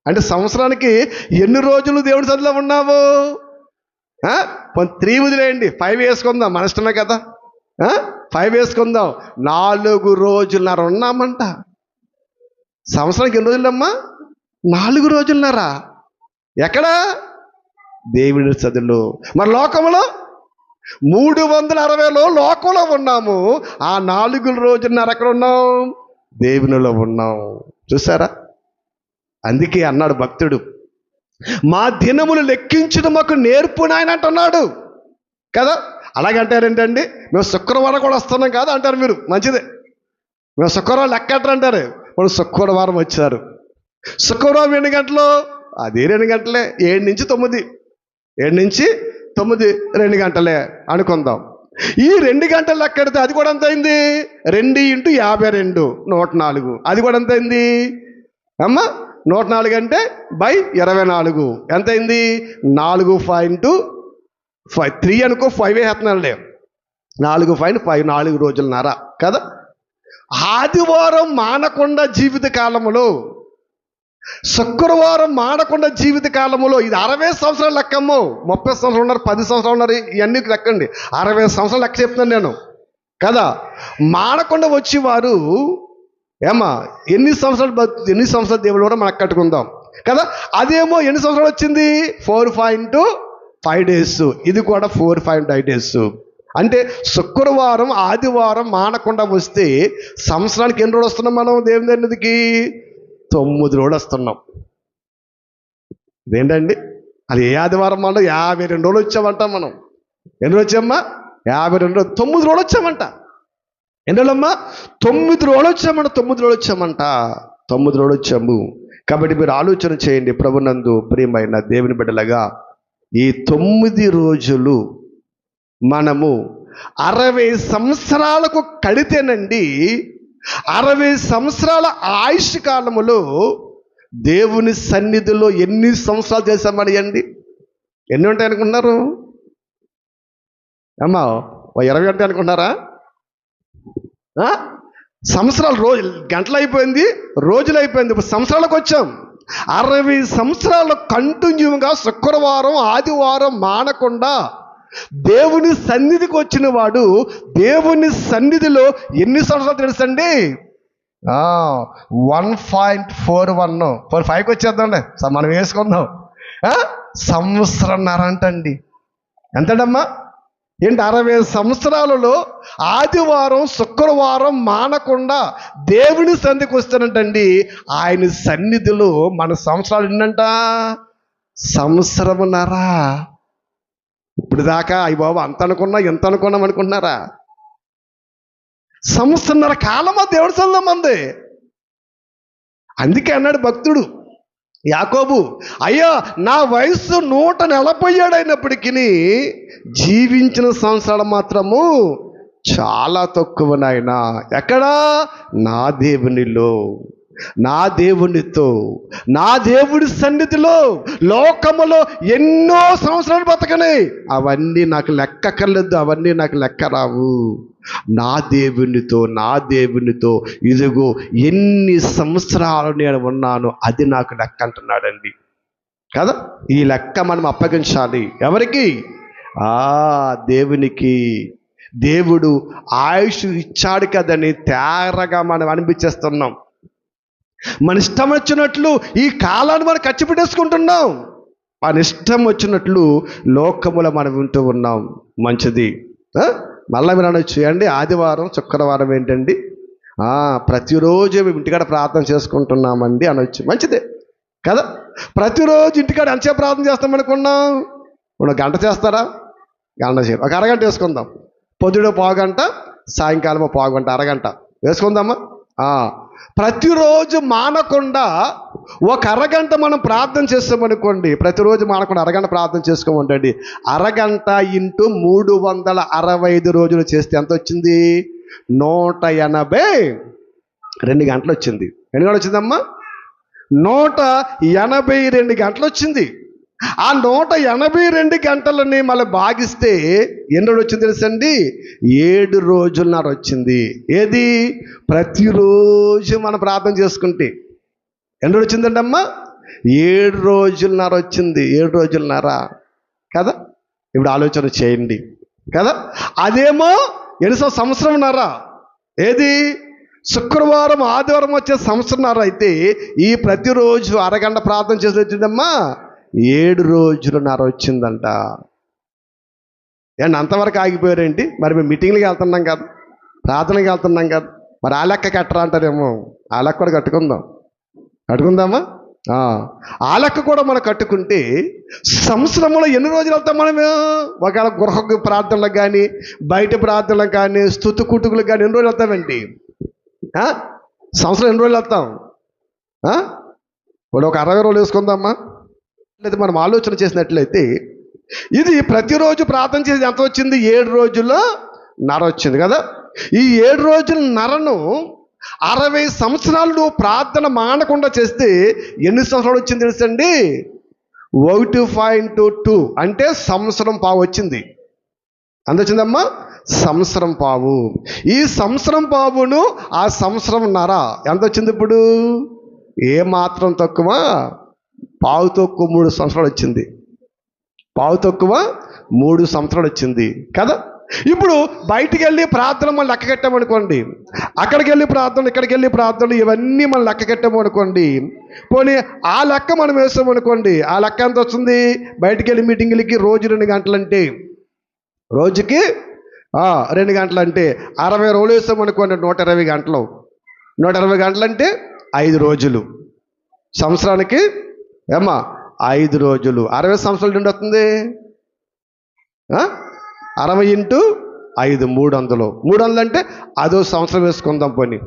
అంటే సంవత్సరానికి ఎన్ని రోజులు దేవుడి సన్నిధిలో ఉన్నావు? 3 వదిలేయండి, 5 వేసుకుందాం, మన ఇష్టమే కదా. 5 వేసుకుందాం, 4 రోజులన్నర ఉన్నామంట. సంవత్సరానికి ఎన్ని రోజులమ్మా? 4 రోజులన్నర. ఎక్కడా? దేవుడి సన్నిధిలో. మరి లోకంలో 360లో లోకంలో ఉన్నాము. ఆ 4 రోజులన్నర ఎక్కడ ఉన్నాం? దేవునిలో ఉన్నాం. చూసారా? అందుకే అన్నాడు భక్తుడు, మా దినములు లెక్కించడం మాకు నేర్పు నాయన అంటున్నాడు కదా. అలాగంటారేంటండి? మేము శుక్రవారం కూడా వస్తున్నాం కాదు అంటారు మీరు. మంచిదే, మేము శుక్రవారం లెక్కటరు అంటారు. ఇప్పుడు శుక్రవారం వచ్చారు. శుక్రవారం ఎన్ని గంటలు? అదే 2 గంటలే. 7 నుంచి 9, 7 నుంచి 9, 2 గంటలే అనుకుందాం. ఈ 2 గంటలు లెక్కెడితే అది కూడా ఎంత అయింది? 2 × 52 104. అది కూడా ఎంత అయింది అమ్మ? 104 అంటే బై 24 ఎంత అయింది? 4.5 3 అనుకో, 5 వేస్తున్నానులే. 4.5 4 రోజులన్నర కదా. ఆదివారం మానకుండా జీవిత కాలములో, శుక్రవారం మానకుండా జీవిత కాలములో, ఇది 60 సంవత్సరాలు లెక్కమ్మో. 30 సంవత్సరాలు ఉన్నారు, 10 సంవత్సరాలు ఉన్నారు, ఇవన్నీ లెక్కండి. 60 సంవత్సరాలు లెక్క చెప్తున్నాను నేను కదా. మానకుండా వచ్చేవారు ఏమా ఎన్ని సంవత్సరాలు దేవుడు కూడా మనకు కట్టుకుందాం కదా. అదేమో ఎన్ని సంవత్సరాలు వచ్చింది? 4.5 డేస్. ఇది కూడా 4.5 డేస్. అంటే శుక్రవారం ఆదివారం మానకుండా వస్తే సంవత్సరానికి ఎన్ని రోజులు వస్తున్నాం మనం దేవుని దగ్గరికి? 9 రోజులు వస్తున్నాం. ఇదేంటండి? అది ఏ ఆదివారం మనం 52 రోజులు వచ్చామంట. మనం ఎన్ని రోజులు వచ్చామ్మా? 52 రోజులు. 9 రోజులు వచ్చామంట. ఎన్ని రోజులమ్మా? 9 రోజులు వచ్చామంట. 9 రోజులు వచ్చామంట. 9 రోజులు వచ్చాము. కాబట్టి మీరు ఆలోచన చేయండి, ప్రభునందు ప్రియమైన దేవుని బిడ్డలుగా, ఈ 9 రోజులు మనము 60 సంవత్సరాలకు కడితేనండి, 60 సంవత్సరాల ఆయుష్ కాలములో దేవుని సన్నిధిలో ఎన్ని సంవత్సరాలు చేశామని అండి? ఎన్ని ఉంటాయి అనుకుంటున్నారు అమ్మా? 20 ఉంటాయి అనుకుంటున్నారా? సంవత్సరాలు, గంటలు అయిపోయింది, రోజులు అయిపోయింది, ఇప్పుడు సంవత్సరాలకు వచ్చాం. 60 సంవత్సరాలు కంటిన్యూగా శుక్రవారం ఆదివారం మానకుండా దేవుని సన్నిధికి వచ్చిన వాడు దేవుని సన్నిధిలో ఎన్ని సంవత్సరాలు తెలుసండి? 1.41 5కి వచ్చేద్దాంలే, మనం వేసుకుందాం. సంవత్సరంన్నర అంటండి. ఎంతడమ్మా? ఏంటి? 60 సంవత్సరాలలో ఆదివారం శుక్రవారం మానకుండా దేవుని సన్నిధికి వస్తానంటండి. ఆయన సన్నిధిలో మన సంవత్సరాలు ఎన్నంట? సంవత్సరమున్నర. ఇప్పుడు దాకా అయ్యి బాబు అంత అనుకున్నా ఎంత అనుకున్నాం అనుకుంటున్నారా? సంవత్సరన్నర కాలమా దేవుడి సన్నిధిలో మంది. అందుకే అన్నాడు భక్తుడు యాకోబు, అయ్యా నా వయస్సు 140 అయినప్పటికీ జీవించిన సంవత్సరాలు మాత్రము చాలా తక్కువ నాయనా. ఎక్కడా? నా దేవునిలో, నా దేవునితో, నా దేవుడి సన్నిధిలో, లోకములో ఎన్నో సంవత్సరాలు బతకని. అవన్నీ నాకు లెక్కక్కర్లేదు, అవన్నీ నాకు లెక్క రావు. నా దేవునితో ఇదిగో ఎన్ని సంవత్సరాలు నేను ఉన్నాను, అది నాకు లెక్క అంటున్నాడండి కదా. ఈ లెక్క మనం అప్పగించాలి. ఎవరికి? దేవునికి. దేవుడు ఆయుష్ ఇచ్చాడు కదని తేరగా మనం అనిపించేస్తున్నాం. మన ఇష్టం వచ్చినట్లు ఈ కాలాన్ని మనం ఖర్చు పెట్టేసుకుంటున్నాం. మన ఇష్టం వచ్చినట్లు లోకములో మనం వింటూ ఉన్నాం. మంచిది. మళ్ళీ మీరు అనొచ్చు, అండి ఆదివారం శుక్రవారం ఏంటండి? ప్రతిరోజు మేము ఇంటికాడ ప్రార్థన చేసుకుంటున్నామండి అనొచ్చు. మంచిదే కదా. ప్రతిరోజు ఇంటికాడ ఎంతసేపు ప్రార్థన చేస్తామనుకున్నాం? ఇప్పుడు గంట చేస్తారా? గంట చేయరు. ఒక అరగంట వేసుకుందాం. పొద్దుడు పావుగంట, సాయంకాలం పావుగంట, అరగంట వేసుకుందామా? ప్రతిరోజు మానకుండా ఒక అరగంట మనం ప్రార్థన చేస్తామనుకోండి. ప్రతిరోజు మానకుండా అరగంట ప్రార్థన చేసుకోమంటండి. అరగంట ఇంటూ 365 రోజులు చేస్తే ఎంత వచ్చింది? 182 గంటలు వచ్చింది. ఎన్ని గంటలు వచ్చిందమ్మా? 182 గంటలు వచ్చింది. ఆ 182 గంటలని మళ్ళీ భాగిస్తే ఎన్ని రోజులు వచ్చింది తెలుసండి? 7 రోజులున్నర వచ్చింది. ఏది? ప్రతిరోజు మనం ప్రార్థన చేసుకుంటే ఎన్ని రోజులు వచ్చిందండి అమ్మా? 7 రోజులున్నర వచ్చింది. 7 రోజులున్నర కదా. ఇప్పుడు ఆలోచన చేయండి కదా. అదేమో సంవత్సరంన్నర. ఏది? శుక్రవారం ఆదివారం వచ్చే సంవత్సరంన్నర అయితే ఈ ప్రతిరోజు అరగంట ప్రార్థన చేసి వచ్చిందమ్మా 7 రోజులున్నర వచ్చిందంట. ఏంటి అంతవరకు ఆగిపోయారేంటి? మరి మేము మీటింగ్లకి వెళ్తున్నాం కదా, ప్రార్థనకి వెళ్తున్నాం కదా, మరి ఆ లెక్క కట్టరా అంటారేమో. ఆ లెక్క కూడా కట్టుకుందామా? ఆ లెక్క కూడా మనం కట్టుకుంటే సంవత్సరంలో ఎన్ని రోజులు వెళ్తాం మనము? ఒకవేళ గృహ ప్రార్థనలకు కానీ, బయట ప్రార్థనలకు కానీ, స్తుతి కూటుకులకు కానీ ఎన్ని రోజులు వెళ్తామండి? సంవత్సరం ఎన్ని రోజులు వెళ్తాం? ఇప్పుడు ఒక 60 రోజులు వేసుకుందామా? లేదా మనం ఆలోచన చేసినట్లయితే ఇది ప్రతిరోజు ప్రార్థన చేసి ఎంత వచ్చింది? 7 రోజుల్లో నర వచ్చింది కదా. ఈ 7 రోజుల నరను 60 సంవత్సరాలు నువ్వు ప్రార్థన మానకుండా చేస్తే ఎన్ని సంవత్సరాలు వచ్చింది తెలుసండి? 1.2 అంటే సంవత్సరం పావు వచ్చింది. ఎంత వచ్చిందమ్మా? సంవత్సరం పావు. ఈ సంవత్సరం పావును ఆ సంవత్సరంన్నర ఎంత వచ్చింది ఇప్పుడు? ఏ మాత్రం తక్కువ? పావు తక్కువ 3 సంవత్సరాలు వచ్చింది. పావు తక్కువ 3 సంవత్సరాలు వచ్చింది కదా. ఇప్పుడు బయటికి వెళ్ళి ప్రార్థన మనం లెక్క కట్టామనుకోండి, అక్కడికి వెళ్ళి ప్రార్థనలు, ఇక్కడికి వెళ్ళి ప్రార్థనలు, ఇవన్నీ మనం లెక్క కట్టామనుకోండి. పోనీ ఆ లెక్క మనం వేసామనుకోండి, ఆ లెక్క ఎంత వస్తుంది? బయటికి వెళ్ళి మీటింగులకి రోజు 2 గంటలంటే, రోజుకి 2 గంటలంటే 60 రోజులు వేసామనుకోండి, 120 గంటలు. 120 గంటలంటే 5 రోజులు. సంవత్సరానికి 5 రోజులు. 60 సంవత్సరాలు నుండి వస్తుంది 60 × 5 300. 300 అంటే అదో సంవత్సరం వేసుకుందాం. పోనీ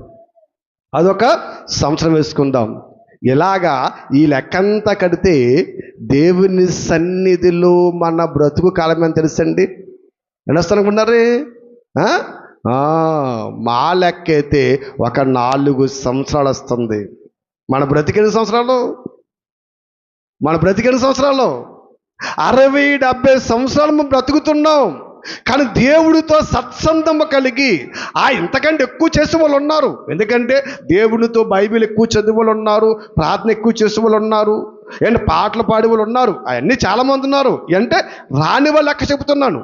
అదొక సంవత్సరం వేసుకుందాం. ఇలాగా ఈ లెక్కంతా కడితే దేవుని సన్నిధిలో మన బ్రతుకు కాలం అని తెలుసండి. ఎన్నొస్తానుకున్నారు? మా లెక్క అయితే ఒక 4 సంవత్సరాలు వస్తుంది. మన బ్రతికెన్ని సంవత్సరాలు? 60-70 సంవత్సరాలు మనం బ్రతుకుతున్నాం. కానీ దేవుడితో సత్సంగము కలిగి ఇంతకంటే ఎక్కువ చేసే వాళ్ళు ఉన్నారు. ఎందుకంటే దేవుడితో బైబిల్ ఎక్కువ చదివే వాళ్ళు ఉన్నారు, ప్రార్థన ఎక్కువ చేసే వాళ్ళు ఉన్నారు, పాటలు పాడే వాళ్ళు ఉన్నారు. అవన్నీ చాలామంది ఉన్నారు. అంటే రాని వాళ్ళు లెక్క చెబుతున్నాను,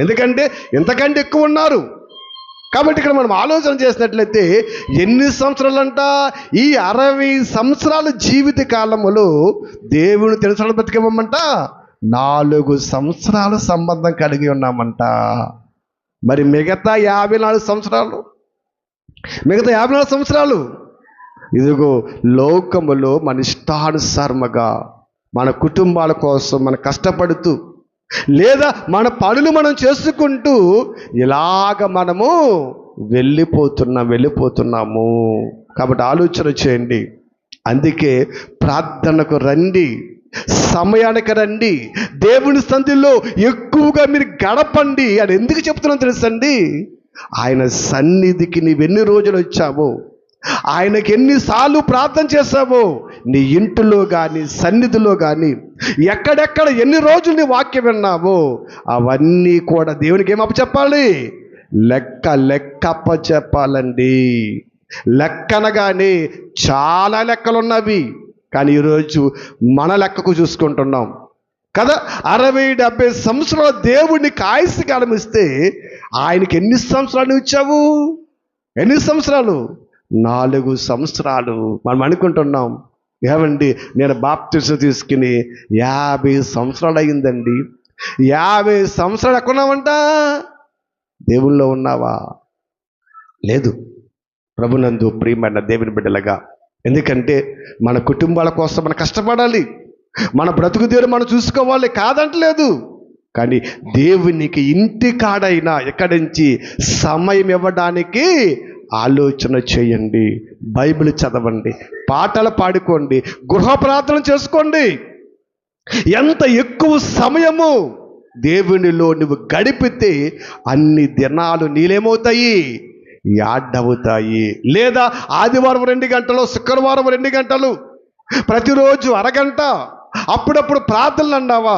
ఎందుకంటే ఇంతకంటే ఎక్కువ ఉన్నారు. కాబట్టి ఇక్కడ మనం ఆలోచన చేసినట్లయితే ఎన్ని సంవత్సరాలంట? ఈ 60 సంవత్సరాల జీవిత కాలములో దేవుని తెలుసు బ్రతికేమంట 4 సంవత్సరాల సంబంధం కలిగి ఉన్నామంట. మరి మిగతా 54 సంవత్సరాలు ఇదిగో లోకములో మన ఇష్టానుసారముగా మన కుటుంబాల కోసం మనం కష్టపడుతూ, లేదా మన పనులు మనం చేసుకుంటూ ఇలాగ మనము వెళ్ళిపోతున్నాము. కాబట్టి ఆలోచన చేయండి. అందుకే ప్రార్థనకు రండి, సమయానికి రండి, దేవుని సన్నిధిలో ఎక్కువగా మీరు గడపండి అని ఎందుకు చెప్తున్నాను తెలుసండి? ఆయన సన్నిధికి నీవెన్ని రోజులు వచ్చావో, ఆయనకి ఎన్నిసార్లు ప్రార్థన చేశావో, నీ ఇంటిలో కానీ సన్నిధిలో కానీ ఎక్కడెక్కడ ఎన్ని రోజులు నీ వాక్యం విన్నావో అవన్నీ కూడా దేవునికి ఏమప్ప చెప్పాలి? లెక్క అప్పచెప్పాలండి. లెక్కనగానే చాలా లెక్కలు ఉన్నవి, కానీ ఈరోజు మన లెక్కకు చూసుకుంటున్నాం కదా. 60-70 సంవత్సరాల దేవుడికి ఆయుస్సు కాలం ఇస్తే ఆయనకి ఎన్ని సంవత్సరాలు ఇచ్చావు? ఎన్ని సంవత్సరాలు? 4 సంవత్సరాలు. మనం అనుకుంటున్నాం, ఏమండి నేను బాప్తిసం తీసుకుని 50 సంవత్సరాలు అయ్యిందండి. 50 సంవత్సరాలు ఎక్కడున్నావంట? దేవుల్లో ఉన్నావా? లేదు. ప్రభునందు ప్రియమైన దేవుని బిడ్డలుగా, ఎందుకంటే మన కుటుంబాల కోసం మనం కష్టపడాలి, మన బ్రతుకు దేవుడు మనం చూసుకోవాలి, కాదంటలేదు. కానీ దేవునికి ఇంటి కాడైనా ఎక్కడి నుంచి సమయం ఇవ్వడానికి ఆలోచన చేయండి. బైబిల్ చదవండి, పాటలు పాడుకోండి, గృహ ప్రార్థన చేసుకోండి. ఎంత ఎక్కువ సమయము దేవునిలో నువ్వు గడిపితే అన్ని దినాలు నీలేమవుతాయి? యాడ్డవుతాయి. లేదా ఆదివారం 2 గంటలు, శుక్రవారం 2 గంటలు, ప్రతిరోజు అరగంట, అప్పుడప్పుడు ప్రార్థనలు అన్నావా?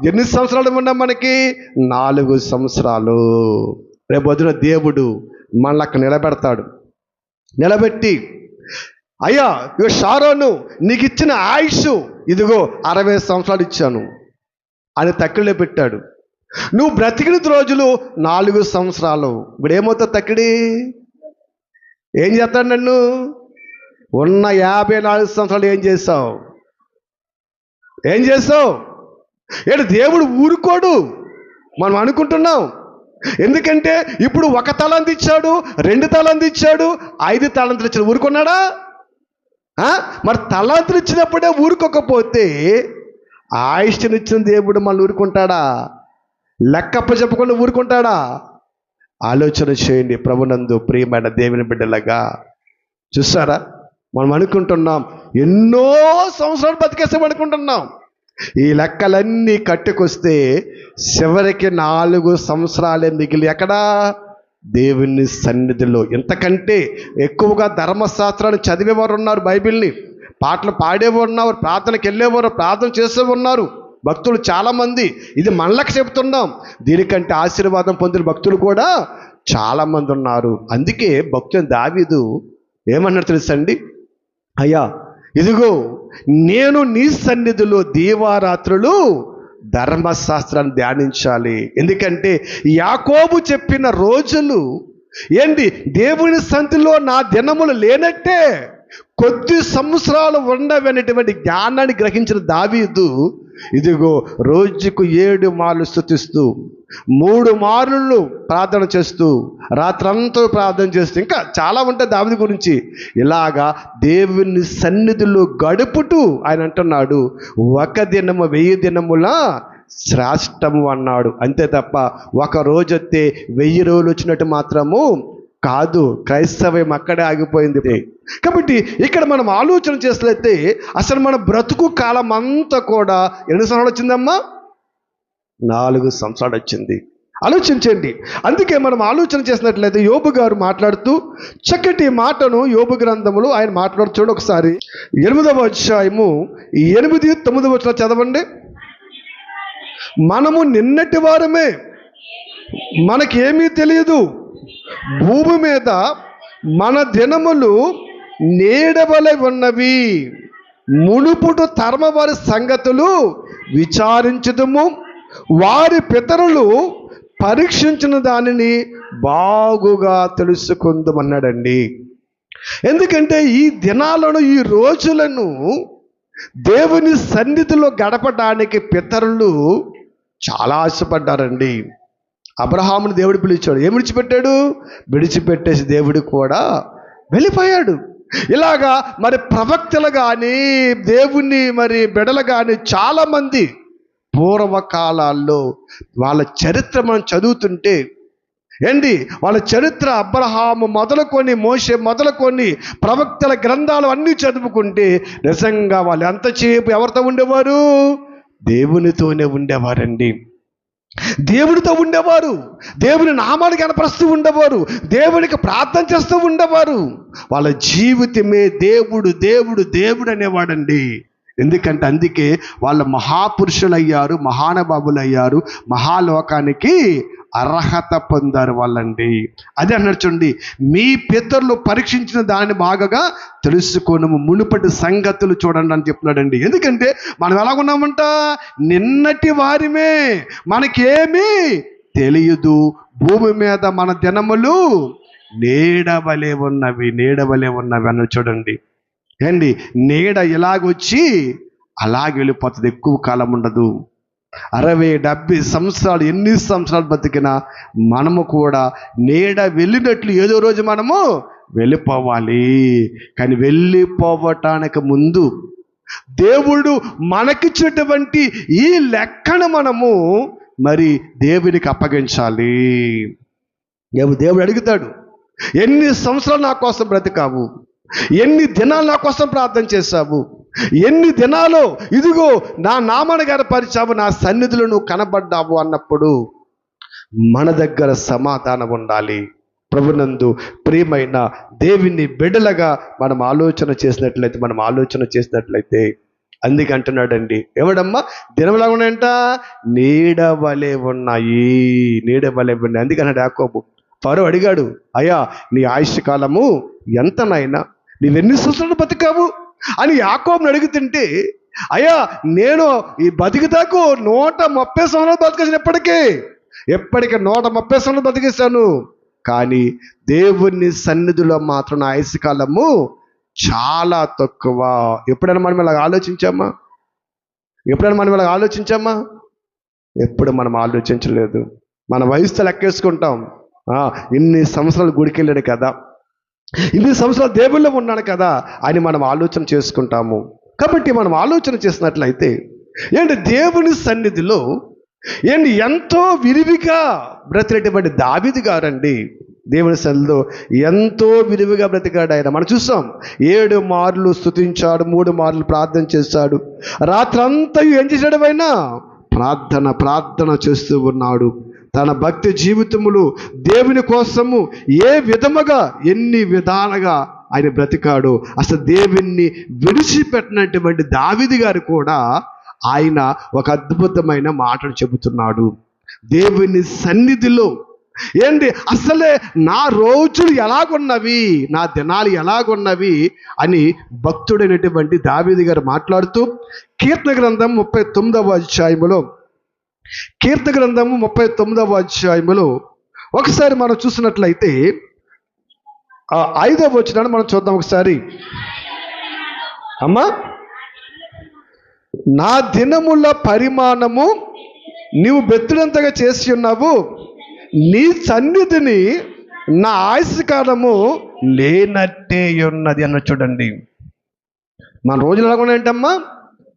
ఎన్ని సంవత్సరాలు ఉన్నాం మనకి? 4 సంవత్సరాలు. రేపు వదిన దేవుడు మనల్ని అక్కడ నిలబెడతాడు. నిలబెట్టి, అయ్యా ఇగో షారోను, నీకు ఇచ్చిన ఆయుష్ ఇదిగో 60 సంవత్సరాలు ఇచ్చాను అని తక్కిడిలో పెట్టాడు. నువ్వు బ్రతికిన రోజులు 4 సంవత్సరాలు. ఇప్పుడు ఏమవుతుంది తక్కిడి? ఏం చేస్తాడు నన్ను? ఉన్న 54 సంవత్సరాలు ఏం చేసావు? ఏంటి దేవుడు ఊరుకోడు మనం అనుకుంటున్నాం. ఎందుకంటే ఇప్పుడు 1 తలాంతు ఇచ్చాడు, 2 తలాంతు ఇచ్చాడు, 5 తలాంతులు ఇచ్చాడు. ఊరుకున్నాడా? మరి తలాంతులు ఇచ్చినప్పుడే ఊరుకోకపోతే ఆయుష్నిచ్చిన దేవుడు మళ్ళీ ఊరుకుంటాడా? లెక్కప్ప చెప్పకుండా ఊరుకుంటాడా? ఆలోచన చేయండి ప్రభునందు ప్రియమైన దేవుని బిడ్డలాగా. చూసారా, మనం అనుకుంటున్నాం ఎన్నో సంవత్సరాలు బతికేస్తాం అనుకుంటున్నాం. ఈ లెక్కలన్నీ కట్టుకొస్తే చివరికి 4 సంవత్సరాలే మిగిలి ఎక్కడా? దేవుని సన్నిధిలో. ఇంతకంటే ఎక్కువగా ధర్మశాస్త్రాన్ని చదివేవారు ఉన్నారు, బైబిల్ని పాటలు పాడేవారు ఉన్నారు, ప్రార్థనకి వెళ్ళేవారు, ప్రార్థన చేసేవారు ఉన్నారు భక్తులు చాలామంది. ఇది మనలకు చెప్తున్నాం. దీనికంటే ఆశీర్వాదం పొందిన భక్తులు కూడా చాలామంది ఉన్నారు. అందుకే భక్తుని దావీదు ఏమన్నాడు తెలుసండి? అయ్యా ఇదిగో నేను నీ సన్నిధిలో దీవారాత్రులు ధర్మశాస్త్రాన్ని ధ్యానించాలి. ఎందుకంటే యాకోబు చెప్పిన రోజులు ఏంటి? దేవుని సన్నిధిలో నా దినములు లేనట్టే కొద్ది సంవత్సరాలు ఉండవనేటువంటి జ్ఞానాన్ని గ్రహించిన దావీదు ఇదిగో రోజుకు 7 మార్లు స్తుతిస్తూ, 3 మార్లు ప్రార్థన చేస్తూ, రాత్రంతా ప్రార్థన చేస్తూ, ఇంకా చాలా ఉంటాయి దావీదు గురించి. ఇలాగా దేవుని సన్నిధిలో గడుపుతూ ఆయన అంటున్నాడు, 1 దినము 1000 దినముల శ్రేష్టము అన్నాడు. అంతే తప్ప 1 రోజు వస్తే 1000 రోజులు వచ్చినట్టు మాత్రము కాదు. క్రైస్తవ్యం అక్కడే ఆగిపోయింది. కాబట్టి ఇక్కడ మనం ఆలోచన చేసినట్లయితే అసలు మన బ్రతుకు కాలం అంతా కూడా ఎన్ని సంవత్సరాలు వచ్చిందమ్మా? 4 సంవత్సరాలు వచ్చింది. ఆలోచించండి. అందుకే మనం ఆలోచన చేసినట్లయితే యోబు గారు మాట్లాడుతూ చక్కటి మాటను యోబు గ్రంథములో ఆయన మాట్లాడుతూ ఒకసారి 8వ అధ్యాయము 8, 9 వచనాలు చదవండి. మనము నిన్నటి వారమే, మనకేమీ తెలియదు, భూమి మీద మన దినములు నీడవలె ఉన్నవి, మునుపుటు తరమ వారి సంగతులు విచారించుదుము, వారి పితరులు పరీక్షించిన దానిని బాగుగా తెలుసుకుందామన్నాడండి. ఎందుకంటే ఈ దినాలను, ఈ రోజులను దేవుని సన్నిధిలో గడపడానికి పితరులు చాలా ఆశపడ్డారండి. అబ్రహాముని దేవుడు పిలిచాడు, ఏం విడిచిపెట్టాడు? విడిచిపెట్టేసి దేవుడు కూడా వెళ్ళిపోయాడు. ఇలాగా మరి ప్రవక్తలు కానీ, దేవుని మరి బిడలు కానీ చాలామంది పూర్వకాలాల్లో వాళ్ళ చరిత్ర మనం చదువుతుంటే ఏంటి, వాళ్ళ చరిత్ర అబ్రహాము మొదలుకొని, మోషే మొదలుకొని, ప్రవక్తల గ్రంథాలు అన్నీ చదువుకుంటే నిజంగా వాళ్ళు ఎంతసేపు ఎవరితో ఉండేవారు? దేవునితోనే ఉండేవారండి. దేవుడితో ఉండేవారు, దేవుని నామాలు కనపరుస్తూ ఉండేవారు, దేవునికి ప్రార్థన చేస్తూ ఉండేవారు. వాళ్ళ జీవితమే దేవుడు దేవుడు దేవుడు అనేవాడండి. ఎందుకంటే అందుకే వాళ్ళ మహాపురుషులు అయ్యారు, మహానుభావులు అయ్యారు, మహాలోకానికి అర్హత పొందారు వాళ్ళండి. అదే అన్నారు చూడండి, మీ పితరులు పరీక్షించిన దాన్ని బాగా తెలుసుకోను, మునుపటి సంగతులు చూడండి అని చెప్తున్నాడండి. ఎందుకంటే మనం ఎలాగున్నామంట? నిన్నటి వారిమే, మనకేమీ తెలియదు, భూమి మీద మన దినములు నీడవలే ఉన్నవి అన్న చూడండి. ఏంటి, నీడ ఇలాగొచ్చి అలాగ వెళ్ళిపోతుంది, ఎక్కువ కాలం ఉండదు. 60, 70 సంవత్సరాలు, ఎన్ని సంవత్సరాలు బతికినా మనము కూడా నీడ వెళ్ళినట్లు ఏదో రోజు మనము వెళ్ళిపోవాలి. కానీ వెళ్ళిపోవటానికి ముందు దేవుడు మనకిచ్చినటువంటి ఈ లెక్కను మనము మరి దేవునికి అప్పగించాలి. దేవుడు అడుగుతాడు, ఎన్ని సంవత్సరాలు నా కోసం బ్రతికావు? ఎన్ని దినాలు నా కోసం ప్రార్థన చేశావు? ఎన్ని దినాలు ఇదిగో నా నామాన్ని గనపరిచావు, నా సన్నిధిలో నువ్వు కనబడ్డావు అన్నప్పుడు మన దగ్గర సమాధానం ఉండాలి. ప్రభునందు ప్రియమైన దేవుని బిడ్డలుగా మనం ఆలోచన చేసినట్లయితే అందుకే అంటున్నాడండి, ఎవడమ్మా దినములా ఉన్నాయంట, నీడ వలె ఉన్నాయి, నీడ వలె ఉన్నాయి. అందుకన్నాడు యాకోబు. ఫరో అడిగాడు, అయ్యా నీ ఆయుష్ కాలము ఎంతనైనా, నీవెన్ని సంవత్సరాలు బతికావు అని యాకోబుని అడుగుతుంటే, అయ్యా నేను ఈ బతికితాకు 130 సంవత్సరాలు బతికేసాను. ఎప్పటికీ 130 సంవత్సరాలు బతికేశాను. కానీ దేవుని సన్నిధిలో మాత్రం నా ఆయుష్ కాలము చాలా తక్కువ. ఎప్పుడైనా మనం ఇలా ఆలోచించామా? ఎప్పుడు మనం ఆలోచించలేదు. మన వయసుతో లెక్కేసుకుంటాం. ఇన్ని సంవత్సరాలు గుడికి వెళ్ళాడు కదా, ఇన్ని సంవత్సరాలు దేవుళ్ళో ఉన్నాడు కదా అని మనం ఆలోచన చేసుకుంటాము. కాబట్టి మనం ఆలోచన చేసినట్లయితే ఏంటి, దేవుని సన్నిధిలో ఎంతో విరివిగా బ్రతికేటువంటి దావీదు గారండి, దేవుని సన్నిధిలో ఎంతో విరివిగా బ్రతికాడు ఆయన. మనం చూసాం, 7 మార్లు స్తుతించాడు, 3 మార్లు ప్రార్థన చేశాడు. రాత్రంతా ఏం చేశాడు ఆయన? ప్రార్థన చేస్తూ ఉన్నాడు. తన భక్తి జీవితములు దేవుని కోసము ఏ విధముగా, ఎన్ని విధాలుగా ఆయన బ్రతికాడు. అసలు దేవుణ్ణి విడిచిపెట్టినటువంటి దావీదు గారు కూడా ఆయన ఒక అద్భుతమైన మాటను చెబుతున్నాడు. దేవుని సన్నిధిలో అసలే నా రోజులు ఎలాగున్నవి, నా దినాలు ఎలాగున్నవి అని భక్తుడైనటువంటి దావీదు గారు మాట్లాడుతూ కీర్తన గ్రంథం 39వ అధ్యాయములో ఒకసారి మనం చూసినట్లయితే 5వ వచనాన్ని మనం చూద్దాం ఒకసారి. అమ్మా, నా దినముల పరిమాణము నీవు బెత్తుడంతగా చేసి ఉన్నావు, నీ సన్నిధిని నా ఆయుష్ కాలము లేనట్టే ఉన్నది అన్న. చూడండి, మన రోజులు ఎలా ఉన్నాయంటమ్మా?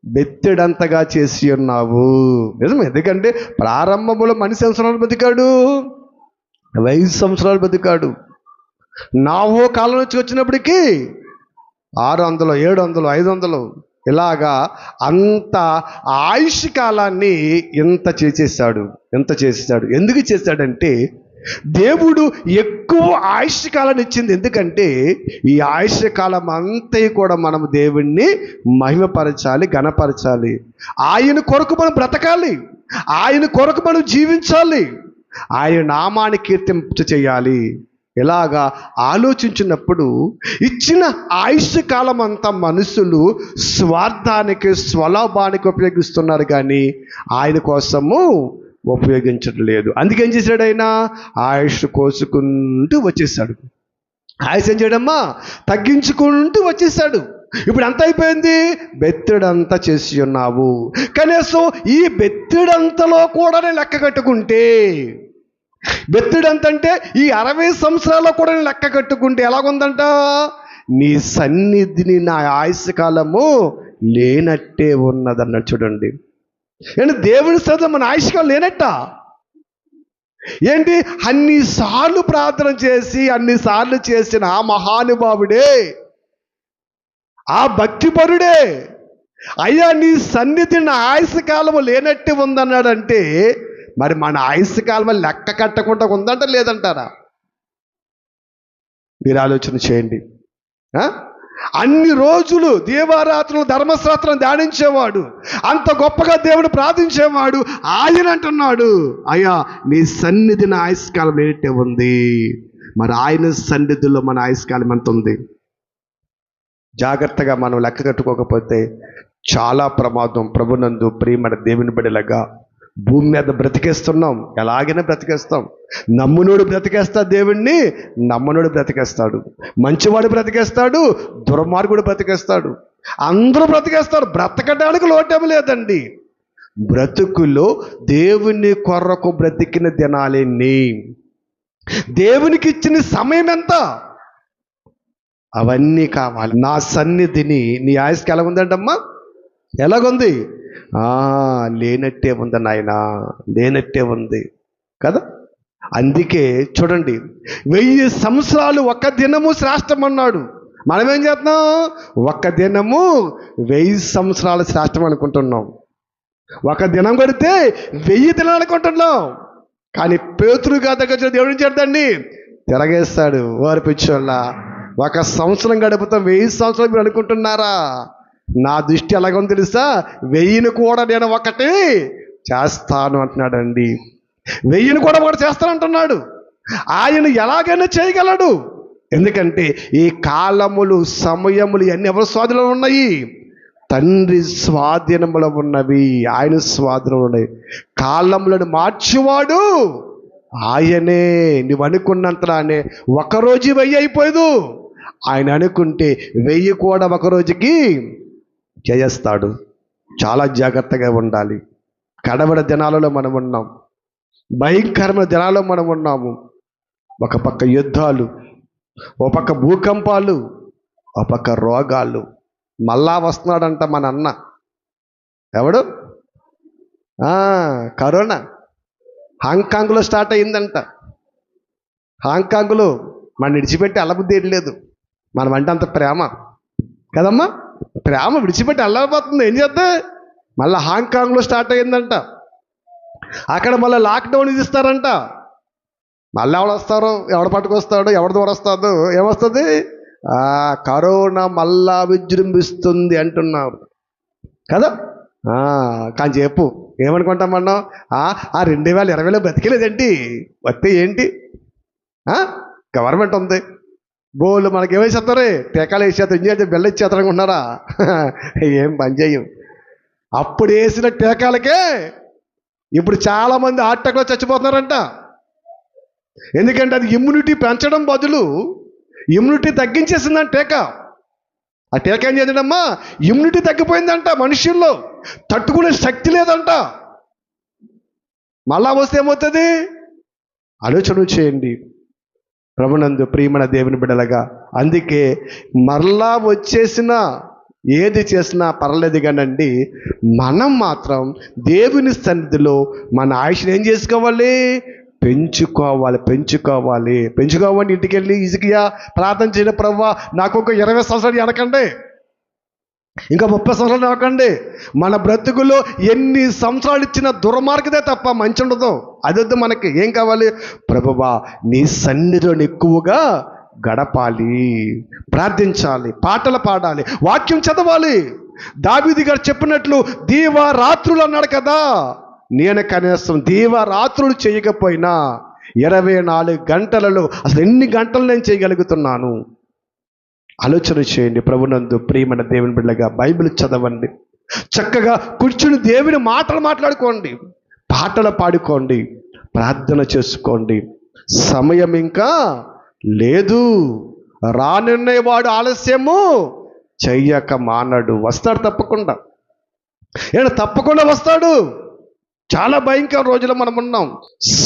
బెత్తెడంతగా చేసి ఉన్నావు. నిజం. ఎందుకంటే ప్రారంభంలో మనిషి సంవత్సరాలు బతికాడు, 5 సంవత్సరాలు బతికాడు. నాహో కాలం నుంచి వచ్చినప్పటికీ 600, 700, 500 ఇలాగా అంత ఆయుష్ కాలాన్ని ఎంత చేసేసాడు. ఎందుకు చేశాడంటే దేవుడు ఎక్కువ ఆయుష్ కాలాన్ని ఇచ్చింది. ఎందుకంటే ఈ ఆయుష్ కాలం అంతా కూడా మనం దేవుణ్ణి మహిమపరచాలి, ఘనపరచాలి. ఆయన కొరకు మనం బ్రతకాలి, ఆయన కొరకు మనం జీవించాలి, ఆయన నామాన్ని కీర్తింప చేయాలి. ఇలాగా ఆలోచించినప్పుడు ఇచ్చిన ఆయుష్ కాలం అంతా మనుషులు స్వార్థానికి, స్వలాభానికి ఉపయోగిస్తున్నారు, కానీ ఆయన కోసము ఉపయోగించడం లేదు. అందుకేం చేశాడు ఆయన? ఆయుష్ కోసుకుంటూ వచ్చేసాడు. ఆయుష్ ఏం చేయడమ్మా? తగ్గించుకుంటూ వచ్చేసాడు. ఇప్పుడు అంత అయిపోయింది, బెత్తెడంతా చేసి ఉన్నావు. కనీసం ఈ బెత్తెడంతలో కూడా నేను లెక్క కట్టుకుంటే, బెత్తెడంతంటే ఈ 60 సంవత్సరాల్లో కూడా నేను లెక్క కట్టుకుంటే ఎలాగుందంట? నీ సన్నిధిని నా ఆయుష్ కాలము లేనట్టే ఉన్నదన్నాడు. చూడండి, దేవుని సన్నిధిలో మన ఆయుష్ కాలం లేనట్ట. అన్నిసార్లు ప్రార్థన చేసి అన్నిసార్లు చేసిన ఆ మహానుభావుడే, ఆ భక్తిపరుడే, అయ్యా నీ సన్నిధి నా ఆయుష్ కాలము లేనట్టు ఉందన్నాడంటే మరి మన ఆయుష్ కాలం లెక్క కట్టకుండా ఉందంట లేదంటారా? మీరు ఆలోచన చేయండి. అన్ని రోజులు దీవారాత్రులు ధర్మశాస్త్రం ధ్యానించేవాడు, అంత గొప్పగా దేవుడు ప్రార్థించేవాడు. ఆయన అంటున్నాడు, అయ్యా నీ సన్నిధి నా ఆయుష్ కాలం ఏంటే ఉంది. మరి ఆయన సన్నిధిలో మన ఆయుష్ కాలం ఎంత ఉంది? జాగ్రత్తగా మనం లెక్క కట్టుకోకపోతే చాలా ప్రమాదం. ప్రభునందు ప్రియమైన దేవుని బిడ్డలుగా భూమి మీద బ్రతికేస్తున్నాం, ఎలాగైనా బ్రతికేస్తాం. నమ్మునోడు బ్రతికేస్తాడు, దేవుణ్ణి నమ్మనోడు బ్రతికేస్తాడు. మంచివాడు బ్రతికేస్తాడు, దుర్మార్గుడు బ్రతికేస్తాడు. అందరూ బ్రతికేస్తారు. బ్రతకడానికి లోటేమి లేదండి. బ్రతుకులో దేవుని కొరకు బ్రతికిన దినాలెన్ని, దేవునికి ఇచ్చిన సమయం ఎంత, అవన్నీ కావాలి. నా సన్నిధిని నీ ఆయుష్కి ఎలాగుందంటమ్మా? ఎలాగుంది? లేనట్టే ఉంది నాయన, లేనట్టే ఉంది కదా. అందుకే చూడండి, 1000 సంవత్సరాలు ఒక దినము శ్రేష్టమన్నాడు. మనం ఏం చేస్తున్నాం? ఒక దినము 1000 సంవత్సరాలు శ్రేష్టం అనుకుంటున్నాం. ఒక దినం కొడితే 1000 దినాలు అనుకుంటున్నాం. కానీ పేతురు గారి దగ్గర దేవుడు చేద్దాన్ని తిరగేస్తాడు. వారి పిచ్చోళ్ళ 1 సంవత్సరం గడుపుతాం, 1000 సంవత్సరాలు మీరు అనుకుంటున్నారా? నా దృష్టి ఎలాగో తెలుసా, 1000 కూడా నేను ఒకటి చేస్తాను అంటున్నాడండి. 1000 కూడా ఒకటి చేస్తానంటున్నాడు. ఆయన ఎలాగైనా చేయగలడు. ఎందుకంటే ఈ కాలములు, సమయములు ఇవన్నీ ఎవరి స్వాధీనంలో ఉన్నాయి? తండ్రి స్వాధీనములో ఉన్నవి, ఆయన స్వాధీనంలో ఉన్నాయి. కాలములను మార్చేవాడు ఆయనే. నువ్వు అనుకున్నంతలానే ఒకరోజు 1000 అయిపోదు. ఆయన అనుకుంటే 1000 కూడా ఒక రోజుకి చేస్తాడు. చాలా జాగ్రత్తగా ఉండాలి. కడవడ దినాలలో మనం ఉన్నాం, భయంకరమైన దినాల్లో మనం ఉన్నాము. ఒక పక్క యుద్ధాలు, ఒక పక్క భూకంపాలు, ఒక పక్క రోగాలు. మళ్ళా వస్తున్నాడంట మన అన్న. ఎవడు? కరోనా. హాంకాంగ్లో స్టార్ట్ అయిందంట. హాంకాంగ్లో మన విడిచిపెట్టి అల్లబుద్ధి లేదు. మనం అంటే అంత ప్రేమ కదమ్మా. ప్రేమ విడిచిపెట్టి అల్లబోతుంది. ఏం చేద్దా? మళ్ళీ హాంకాంగ్లో స్టార్ట్ అయిందంట. అక్కడ మళ్ళీ లాక్డౌన్ విధిస్తారంట. మళ్ళీ ఎవడు వస్తారో, ఎవడు పట్టుకొస్తాడో, ఎవరి ద్వారా వస్తాడో, ఏమొస్తుంది? కరోనా మళ్ళా విజృంభిస్తుంది అంటున్నారు కదా. కానీ చెప్పు, ఏమనుకుంటాం మనం? 2020లో బతికేలేదేంటి? వస్తే ఏంటి? గవర్నమెంట్ ఉంది, బోళ్ళు మనకి ఏమేసేస్తారే, టీకాలు వేసేస్తారు, ఇంజనీర్ బెల్ల ఇచ్చేస్తారు అనుకుంటున్నారా? ఏం పని చేయం. అప్పుడు వేసిన టీకాలకే ఇప్పుడు చాలామంది హార్ట్ అటాక్లో చచ్చిపోతున్నారంట. ఎందుకంటే అది ఇమ్యూనిటీ పెంచడం బదులు ఇమ్యూనిటీ తగ్గించేసిందంట టీకా. ఆ టీకా ఏం చేద్దామా, ఇమ్యూనిటీ తగ్గిపోయిందంట. మనుషుల్లో తట్టుకునే శక్తి లేదంట. మళ్ళా వస్తే ఏమవుతుంది? ఆలోచన చేయండి ప్రభునందు ప్రియమైన దేవుని బిడ్డలుగా. అందుకే మరలా వచ్చేసిన ఏది చేసినా పర్లేదు కానండి, మనం మాత్రం దేవుని సన్నిధిలో మన ఆయుష్ని ఏం చేసుకోవాలి? పెంచుకోవాలి. ఇంటికి వెళ్ళి ఇసుకియా ప్రార్థన చేయడం, ప్రభువా నాకు ఒక 20 సంవత్సరాలు ఎనకండి, ఇంకా 30 సంవత్సరాలు ఎనకండి. మన బ్రతుకులో ఎన్ని సంవత్సరాలు ఇచ్చిన దుర్మార్గదే తప్ప మంచి ఉండదు. అదొద్దు మనకి. ఏం కావాలి? ప్రభువా నీ సన్నిధిలో ఎక్కువగా గడపాలి, ప్రార్థించాలి, పాటలు పాడాలి, వాక్యం చదవాలి. దావీదు గారు చెప్పినట్లు దీవారాత్రులు అన్నాడు కదా. నేను కనీసం దీవారాత్రులు చేయకపోయినా 24 గంటలలో అసలు ఎన్ని గంటలు నేను చేయగలుగుతున్నాను? ఆలోచన చేయండి ప్రభునందు ప్రియమైన దేవుని బిడ్డగా. బైబిల్ చదవండి, చక్కగా కూర్చుని దేవుని మాటలు మాట్లాడుకోండి, పాటలు పాడుకోండి, ప్రార్థన చేసుకోండి. సమయం ఇంకా లేదు. రానున్నవాడు ఆలస్యము చెయ్యక మానడు. వస్తాడు తప్పకుండా. తప్పకుండా వస్తాడు. చాలా భయంకర రోజుల్లో మనం ఉన్నాం.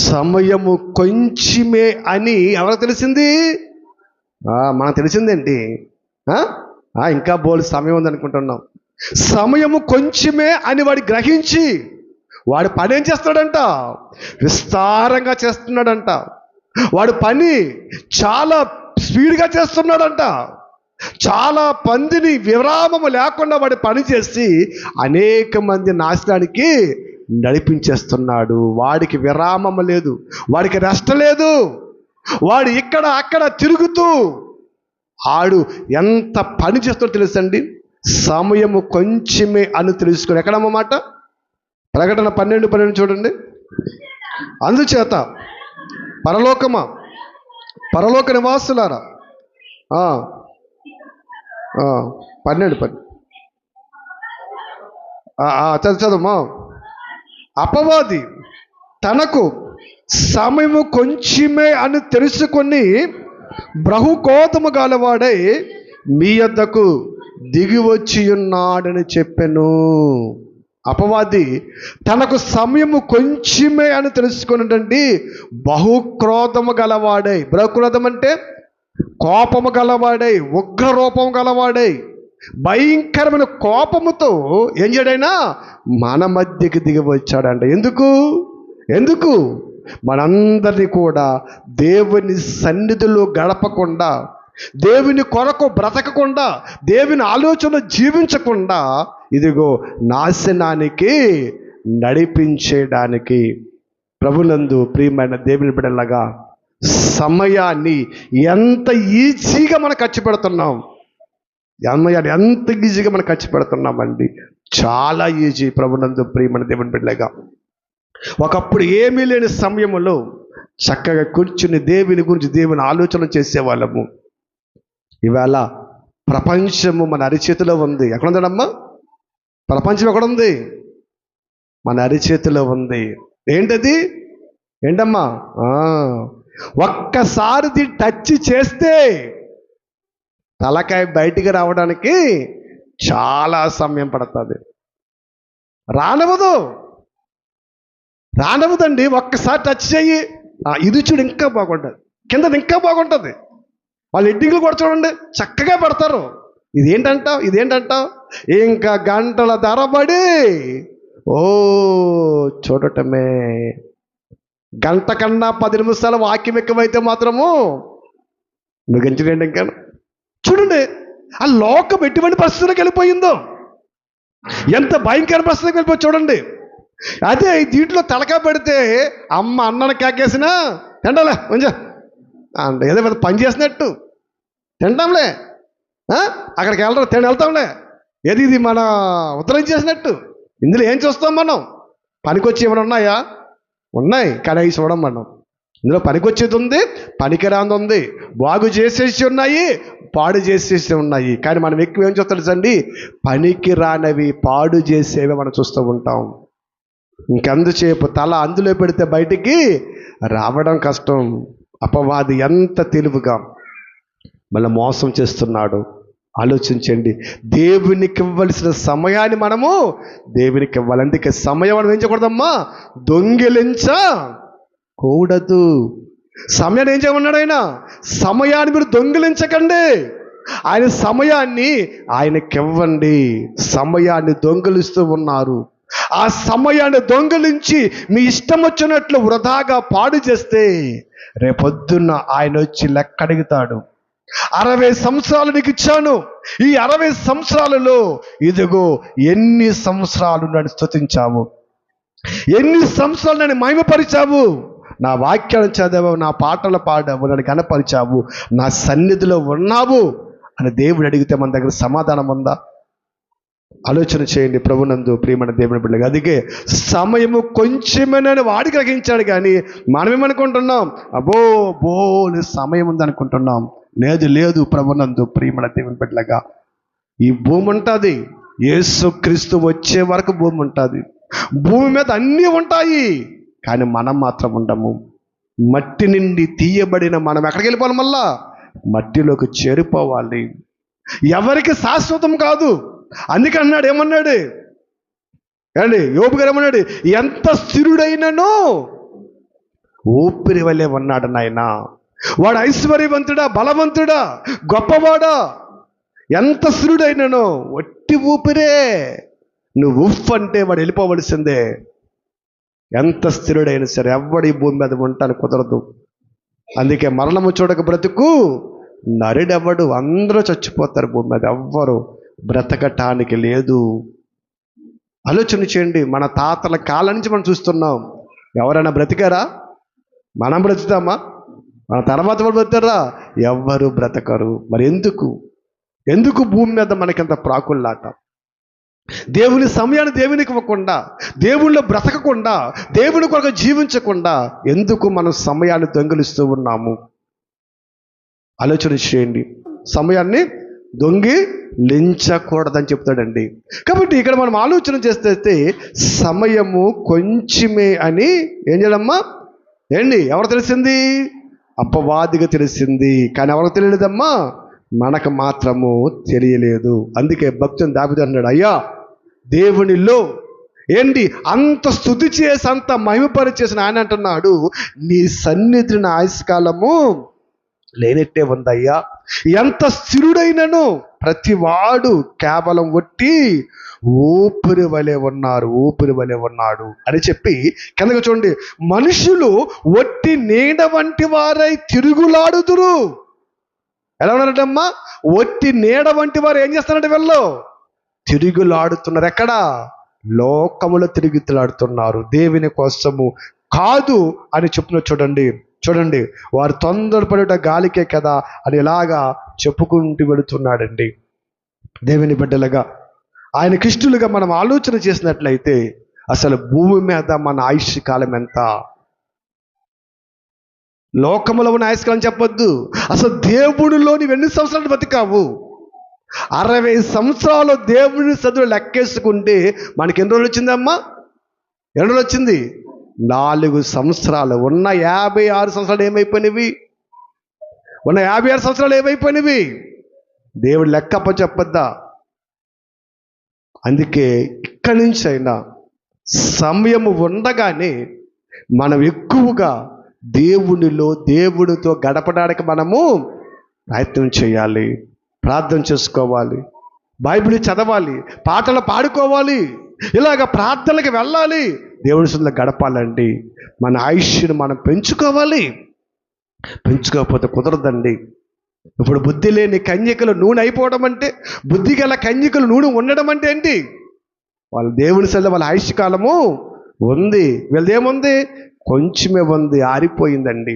సమయము కొంచెమే అని ఎవరికి తెలిసింది? మనకు తెలిసిందేంటి? ఇంకా బోల్ సమయం ఉందనుకుంటున్నాం. సమయము కొంచెమే అని వాడు గ్రహించి వాడు పని ఏం చేస్తాడంట? విస్తారంగా చేస్తున్నాడంట. వాడు పని చాలా స్పీడ్గా చేస్తున్నాడంట. చాలా మందిని విరామము లేకుండా వాడి పని చేసి అనేక మంది నాశనానికి నడిపించేస్తున్నాడు. వాడికి విరామము లేదు, వాడికి రెస్ట్ లేదు. వాడు ఇక్కడ అక్కడ తిరుగుతూ ఆడు ఎంత పని చేస్తాడో తెలుసండి. సమయము కొంచెమే అని తెలుసుకుని ఎక్కడన్నమాట? ప్రకటన 12:12 చూడండి. అందుచేత పరలోకమా, పరలోక నివాసులారా, 12 చదువుమా. అపవాది తనకు సమయము కొంచెమే అని తెలుసుకొని బహుకోపము గలవాడై మీ యొద్దకు దిగి వచ్చి ఉన్నాడని చెప్పెను. అపవాది తనకు సమయము కొంచెమే అని తెలుసుకున్నటండి బహుక్రోధము గలవాడై. బహుక్రోధం అంటే కోపము గలవాడై, ఉగ్ర రూపము గలవాడై, భయంకరమైన కోపముతో ఏం చేయడైనా మన మధ్యకి దిగి వచ్చాడంట. ఎందుకు మనందరినీ కూడా దేవుని సన్నిధిలో గడపకుండా, దేవుని కొరకు బ్రతకకుండా, దేవుని ఆలోచన జీవించకుండా ఇదిగో నాశనానికి నడిపించేయడానికి. ప్రభునందు ప్రియమైన దేవుని బిడ్డలాగా సమయాన్ని ఎంత ఈజీగా మనం ఖర్చు పెడుతున్నాం. ఎంత ఈజీగా మనం ఖర్చు పెడుతున్నామండి. చాలా ఈజీ. ప్రభునందు ప్రియమైన దేవుని బిడ్డలాగా, ఒకప్పుడు ఏమీ లేని సమయంలో చక్కగా కూర్చుని దేవుని గురించి దేవుని ఆలోచన చేసేవాళ్ళము. ఇవాళ ప్రపంచము మన అరిచేతిలో ఉంది. ఎక్కడుందమ్మా? ప్రపంచం ఎక్కడుంది? మన అరిచేతిలో ఉంది. ఏంటది? ఏంటమ్మా? ఒక్కసారి టచ్ చేస్తే తలకాయ బయటికి రావడానికి చాలా సమయం పడుతుంది. రానవదండి. ఒక్కసారి టచ్ చెయ్యి, ఇది చూడు ఇంకా బాగుంటుంది, కింద ఇంకా బాగుంటుంది. వాళ్ళు ఎడ్డింగ్లు కూడా చూడండి చక్కగా పెడతారు. ఇదేంటంటావు ఇంకా గంటల ధరబడి చూడటమే. గంట కన్నా 10 నిమిషాల వాక్యం ఎక్కువైతే మాత్రము ముగించండి. ఇంకా చూడండి ఆ లోకం ఎటువంటి పరిస్థితులకు వెళ్ళిపోయిందో, ఎంత భయంకర పరిస్థితికి వెళ్ళిపోయి చూడండి. అదే దీంట్లో తలకా పెడితే అమ్మ అన్నను కేకేసినా తింటాలే కొంచెం అంటే ఏదో పెద్ద పని చేసినట్టు తింటాంలే, అక్కడికి వెళ్తాంలే, ఏది ఇది మన ఉత్తరం చేసినట్టు. ఇందులో ఏం చూస్తాం మనం? పనికొచ్చి ఏమైనా ఉన్నాయా? ఉన్నాయి, కానీ అవి చూడం మనం. ఇందులో పనికొచ్చేది ఉంది, పనికిరాంది ఉంది, బాగు చేసేసి ఉన్నాయి, పాడు చేసేసి ఉన్నాయి. కానీ మనం ఎక్కువ ఏం చూస్తాం తెలుసండి? పనికి రానవి, పాడు చేసేవి మనం చూస్తూ ఉంటాం. ఇంకందుచేపు తల అందులో పెడితే బయటికి రావడం కష్టం. అపవాది ఎంత తెలివిగా మళ్ళీ మోసం చేస్తున్నాడు ఆలోచించండి. దేవునికి ఇవ్వాల్సిన సమయాన్ని మనము దేవునికి ఇవ్వాలి. అందుకే సమయం మనం ఏం చేయకూడదమ్మా? దొంగిలించకూడదు. సమయాన్ని ఏం చేయమన్నాడు ఆయన? సమయాన్ని మీరు దొంగిలించకండి. ఆయన సమయాన్ని ఆయనకివ్వండి. సమయాన్ని దొంగిలిస్తూ ఉన్నారు. ఆ సమయాన్ని దొంగిలించి మీ ఇష్టం వచ్చినట్లు వృధాగా పాడు చేస్తే రేపొద్దున్న ఆయన వచ్చి లెక్క అడుగుతాడు. 60 సంవత్సరాలు నీకు ఇచ్చాను, ఈ 60 సంవత్సరాలలో ఇదిగో ఎన్ని సంవత్సరాలు నన్ను స్తుతించావు, ఎన్ని సంవత్సరాలు నన్ను మహిమపరిచావు, నా వాక్యాలు చదివావు, నా పాటలు పాడావు, నన్ను కనపరిచావు, నా సన్నిధిలో ఉన్నావు అని దేవుడు అడిగితే మన దగ్గర సమాధానం ఉందా? ఆలోచన చేయండి ప్రభునందు ప్రియమైన దేవుని బిడ్డగా. అందుకే సమయము కొంచెమేనని వాడి గ్రహించాడు, కానీ మనమేమనుకుంటున్నాం? బోని సమయం ఉందనుకుంటున్నాం. లేదు ప్రభునందు ప్రియమైన దేవుని బిడ్డగా, ఈ భూమి ఉంటుంది, యేసుక్రీస్తు వచ్చే వరకు భూమి ఉంటుంది. భూమి మీద అన్నీ ఉంటాయి, కానీ మనం మాత్రం ఉండము. మట్టి నుండి తీయబడిన మనం ఎక్కడికి వెళ్ళిపోవాలి? మళ్ళా మట్టిలోకి చేరిపోవాలి. ఎవరికి శాశ్వతం కాదు. అందుకే అన్నాడు, ఏమన్నాడు అండి? యోబు గారు ఏమన్నాడు? ఎంత స్థిరుడైనను ఊపిరి వలె ఉన్నాడు నాయన. వాడు ఐశ్వర్యవంతుడా, బలవంతుడా, గొప్పవాడా, ఎంత స్థిరుడైనను వట్టి ఊపిరే. నువ్వు ఉఫ్ అంటే వాడు వెళ్ళిపోవలసిందే. ఎంత స్థిరుడైనా సరే ఎవడి భూమి మీద ఉంటాను కుదరదు. అందుకే మరణము చూడక బ్రతుకు నరుడెవడు, అందరూ చచ్చిపోతారు భూమి మీద, ఎవ్వరు బ్రతకటానికి లేదు. ఆలోచన చేయండి. మన తాతల కాలం నుంచి మనం చూస్తున్నాం. ఎవరైనా బ్రతికారా? మనం బ్రతుకుతామా? మన తర్వాత వాళ్ళు బ్రతారా? ఎవ్వరు బ్రతకరు. మరి ఎందుకు భూమి మీద మనకింత ప్రాకుల్లాట? దేవుని సమయాన్ని దేవునికి ఇవ్వకుండా, దేవుళ్ళో బ్రతకకుండా, దేవుని కొరకు జీవించకుండా ఎందుకు మనం సమయాన్ని దొంగిలిస్తూ ఉన్నాము? ఆలోచన చేయండి. సమయాన్ని దొంగిలించకూడదని చెప్తాడండి. కాబట్టి ఇక్కడ మనం ఆలోచన చేస్తే సమయము కొంచెమే అని ఏం చేయాలమ్మా? ఎవరు తెలిసింది? అపవాదిగా తెలిసింది. కానీ ఎవరికి తెలియలేదమ్మా? మనకు మాత్రము తెలియలేదు. అందుకే భక్తుని దావీదు అన్నాడు, అయ్యా దేవునిలో అంత స్తుతి చేసి అంత మహిమపరిచేసిన ఆయన అంటున్నాడు, నీ సన్నిధిని నా ఆయుష్కాలము లేనట్టే ఉందయ్యా. ఎంత స్థిరుడైనను ప్రతివాడు కేవలం ఒట్టి ఊపిరి వలె ఉన్నాడు అని చెప్పి కిందకు చూడండి. మనుషులు ఒట్టి నీడ వంటి వారై తిరుగులాడుదురు. ఎలా ఉన్నారటమ్మా? ఒట్టి నీడ వంటి వారు ఏం చేస్తున్నారంటే వీళ్ళు తిరుగులాడుతున్నారు. ఎక్కడ? లోకములో తిరుగులాడుతున్నారు, దేవుని కోసము కాదు అని చెప్తున్నారు. చూడండి వారు తొందరపడేట గాలికే కదా అని ఇలాగా చెప్పుకుంటూ వెళుతున్నాడండి. దేవుని బిడ్డలుగా ఆయనకిష్టులుగా మనం ఆలోచన చేసినట్లయితే అసలు భూమి మీద మన ఆయుష్ కాలం ఎంత? లోకములో ఉన్న ఆయుష్ కాలం చెప్పొద్దు, అసలు దేవుడిలో నీవు ఎన్ని సంవత్సరాలు బతికావు? 60 సంవత్సరాలు దేవుని చదువు లెక్కేసుకుంటే మనకి ఎన్ని రోజులు వచ్చిందమ్మా? ఎన్ని రోజులు వచ్చింది? 4 సంవత్సరాలు. ఉన్న 56 సంవత్సరాలు ఏమైపోయినవి? ఉన్న 56 సంవత్సరాలు ఏమైపోయినవి? దేవుడు లెక్కప్ప చెప్పొద్దా? అందుకే ఇక్కడి నుంచి అయినా సమయము ఉండగానే మనం ఎక్కువగా దేవుడితో గడపడానికి మనము ప్రయత్నం చేయాలి, ప్రార్థన చేసుకోవాలి, బైబిల్ చదవాలి, పాటలు పాడుకోవాలి, ఇలాగ ప్రార్థనలకు వెళ్ళాలి, దేవుడి సన్నిధిలో గడపాలండి. మన ఆయుష్ను మనం పెంచుకోవాలి. పెంచుకోకపోతే కుదరదండి. ఇప్పుడు బుద్ధి లేని కన్యకలు నూనె అయిపోవడం అంటే, బుద్ధి గల కన్యకలు నూనె ఉండడం అంటే ఏంటి? వాళ్ళ దేవుని సన్నిధిలో వాళ్ళ ఆయుష్ కాలము ఉంది, వీళ్ళదేముంది? కొంచెమే ఉంది, ఆరిపోయిందండి.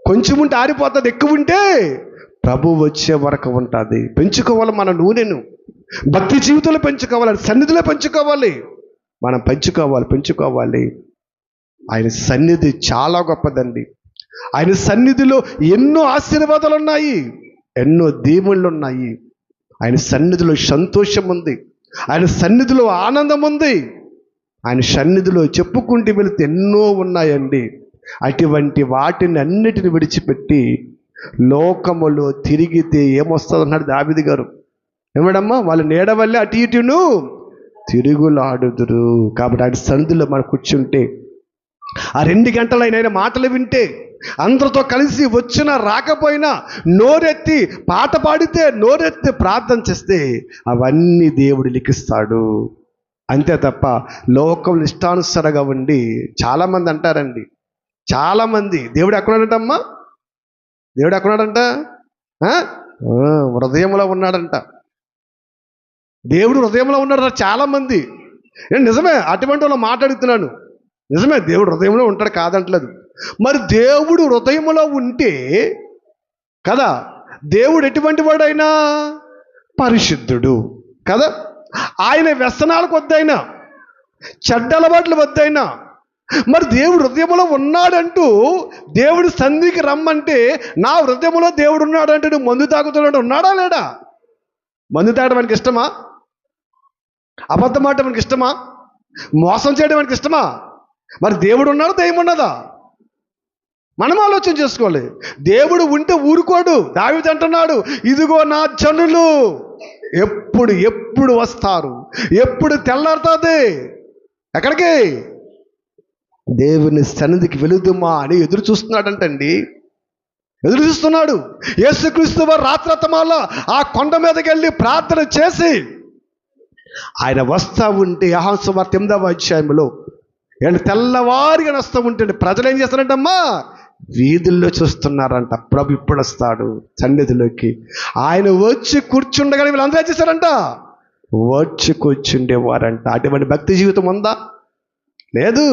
కొంచెం ఉంటే ఆరిపోతుంది, ఎక్కువ ఉంటే ప్రభు వచ్చే వరకు ఉంటుంది. పెంచుకోవాలి మన నూనెను, భక్తి జీవితంలో పెంచుకోవాలి, సన్నిధిలో పెంచుకోవాలి, మనం పెంచుకోవాలి. ఆయన సన్నిధి చాలా గొప్పదండి. ఆయన సన్నిధిలో ఎన్నో ఆశీర్వాదాలు ఉన్నాయి, ఎన్నో దీవెనలు ఉన్నాయి. ఆయన సన్నిధిలో సంతోషం ఉంది, ఆయన సన్నిధిలో ఆనందం ఉంది, ఆయన సన్నిధిలో చెప్పుకుంటూ వెళితే ఎన్నో ఉన్నాయండి. అటువంటి వాటిని అన్నిటిని విడిచిపెట్టి లోకములో తిరిగితే ఏమొస్తుంది అన్నాడు దావీదు గారు. ఏమడమ్మా? వాళ్ళ నీడ వల్లే అటు ఇటును తిరుగులాడుదురు. కాబట్టి ఆయన సన్నిధిలో మనం కూర్చుంటే, ఆ 2 గంటలు ఆయన మాటలు వింటే, అందరితో కలిసి వచ్చినా రాకపోయినా నోరెత్తి పాట పాడితే, నోరెత్తి ప్రార్థన చేస్తే అవన్నీ దేవుడు లిఖిస్తాడు. అంతే తప్ప లోకంలో ఇష్టానుసారంగా ఉండి చాలామంది అంటారండి, చాలామంది దేవుడు ఎక్కడున్నాడంటమ్మా? దేవుడు ఎక్కడున్నాడంట? హృదయంలో ఉన్నాడంట. దేవుడు హృదయంలో ఉన్నాడు చాలామంది. నేను నిజమే, అటువంటి వాళ్ళు మాట్లాడుతున్నాను. నిజమే, దేవుడు హృదయంలో ఉంటాడు, కాదంటలేదు. మరి దేవుడు హృదయంలో ఉంటే కదా, దేవుడు ఎటువంటి వాడైనా పరిశుద్ధుడు కదా. ఆయన వ్యసనాలకు వద్దైనా, చెడ్డ అలవాట్లు వద్దైనా, మరి దేవుడు హృదయంలో ఉన్నాడంటూ దేవుడు సన్నిధికి రమ్మంటే, నా హృదయంలో దేవుడు ఉన్నాడంటే నువ్వు మందు తాగుతున్నాడు, ఉన్నాడా లేడా? మందు తాగడం మనకి ఇష్టమా? అబద్ధం ఆడటం మనకి ఇష్టమా? మోసం చేయడం మనకి ఇష్టమా? మరి దేవుడు ఉన్నాడు, దెయ్యం ఉన్నదా? మనం ఆలోచన చేసుకోవాలి. దేవుడు ఉంటే ఊరుకోడు. దావీదు అంటున్నాడు, ఇదిగో నా జనులు ఎప్పుడు వస్తారు, ఎప్పుడు తెల్లారుతుంది, ఎక్కడికి? దేవుని సన్నిధికి వెళుదుమా అని ఎదురు చూస్తున్నాడంటండి. ఎదురు చూస్తున్నాడు. యేసుక్రీస్తు వారు రాత్రతమాల ఆ కొండ మీదకి వెళ్ళి ప్రార్థన చేసి ఆయన వస్తూ ఉంటే, యోహాను సువార్త 8వ అధ్యాయంలో తెల్లవారిగా వస్తూ ఉంటే ప్రజలు ఏం చేస్తారంటమ్మా? వీధుల్లో చూస్తున్నారంట. ప్రభు ఇప్పుడు వస్తాడు సన్నిధిలోకి. ఆయన వచ్చి కూర్చుండగానే వీళ్ళందరూ ఏం చేశారంట? వచ్చి కూర్చుండేవారంట. అటువంటి భక్తి జీవితం ఉందా? లేదు.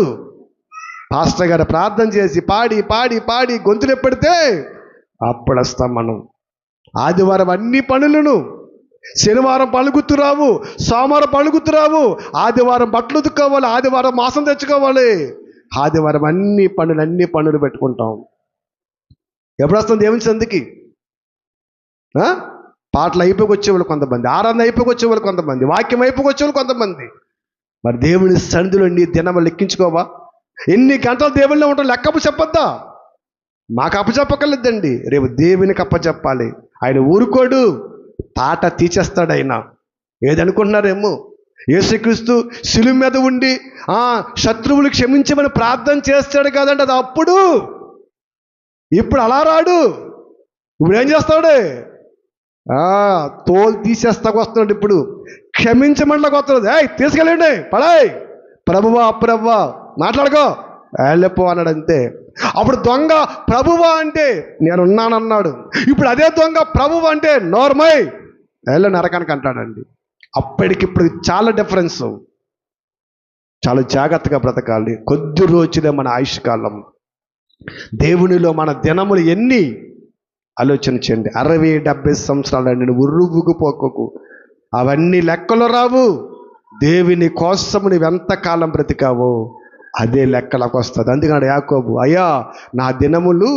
పాస్టర్ గారు ప్రార్థన చేసి పాడి పాడి పాడి గొంతులు పెడితే అప్పుడు వస్తాం మనం. ఆదివారం అన్ని పనులను, శనివారం పనులు గుర్తురావు, సోమవారం పనులు గుర్తురావు, ఆదివారం బట్టలు ఉతుక్కోవాలి, ఆదివారం మాంసం తెచ్చుకోవాలి, ఆదివారం అన్ని పనులు పెట్టుకుంటాం. ఎప్పుడు వస్తుంది దేవుని సంధికి? పాటలు అయిపోయి వచ్చేవాళ్ళు కొంతమంది, ఆరాధన అయిపోయి వచ్చేవాళ్ళు కొంతమంది, వాక్యం అయిపోయి వచ్చేవాళ్ళు కొంతమంది. మరి దేవుని సన్నిధిలో నీ దినం లెక్కించుకోవా? ఎన్ని గంటలు దేవుళ్ళో ఉంటాం లెక్కపు చెప్పొద్దా? మాకు అప్పచెప్పకలేదండి, రేపు దేవునికి అప్పచెప్పాలి. ఆయన ఊరుకోడు, తాట తీసేస్తాడు. ఆయన ఏదనుకుంటున్నారేమో, యేసుక్రీస్తు శిలువ మీద ఉండి శత్రువులు క్షమించమని ప్రార్థన చేస్తాడు కదండి, అది అప్పుడు. ఇప్పుడు అలా రాడు. ఇప్పుడు ఏం చేస్తాడు? తోలు తీసేస్తాకు వస్తున్నాడు. ఇప్పుడు క్షమించమండలకు వస్తున్నాడు. తీసుకెళ్ళండి, పడాయి, ప్రభువా ప్రభువా మాట్లాడుకో, వెళ్ళపో అన్నాడు అంతే. అప్పుడు దొంగ ప్రభువా అంటే నేనున్నానన్నాడు. ఇప్పుడు అదే దొంగ ప్రభువా అంటే నోర్మై వెళ్ళ నరకానికి అంటాడండి. అప్పటికిప్పుడు చాలా డిఫరెన్స్. చాలా జాగ్రత్తగా బ్రతకాలి. కొద్ది రోజులే మన ఆయుష్ కాలం. దేవునిలో మన దినములు ఎన్ని ఆలోచన చేయండి. 60-70 సంవత్సరాలు అండి. నువ్వు ఉర్రుగుపోకు. అవన్నీ లెక్కలో రావు. దేవుని కోసం నువ్వు ఎంతకాలం బ్రతికావో అదే లెక్కలకు వస్తుంది. అందుకన్నాడు యాకోబు, అయ్యా నా దినములు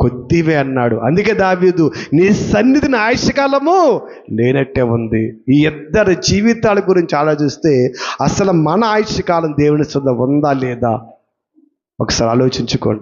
కొద్దివే అన్నాడు. అందుకే దావీదు, నీ సన్నిధిని ఆయుష్కాలము లేనట్టే ఉంది. ఈ ఇద్దరి జీవితాల గురించి ఆలోచిస్తే అసలు మన ఆయుష్కాలం దేవుని సొంత ఉందా లేదా ఒకసారి ఆలోచించుకోండి.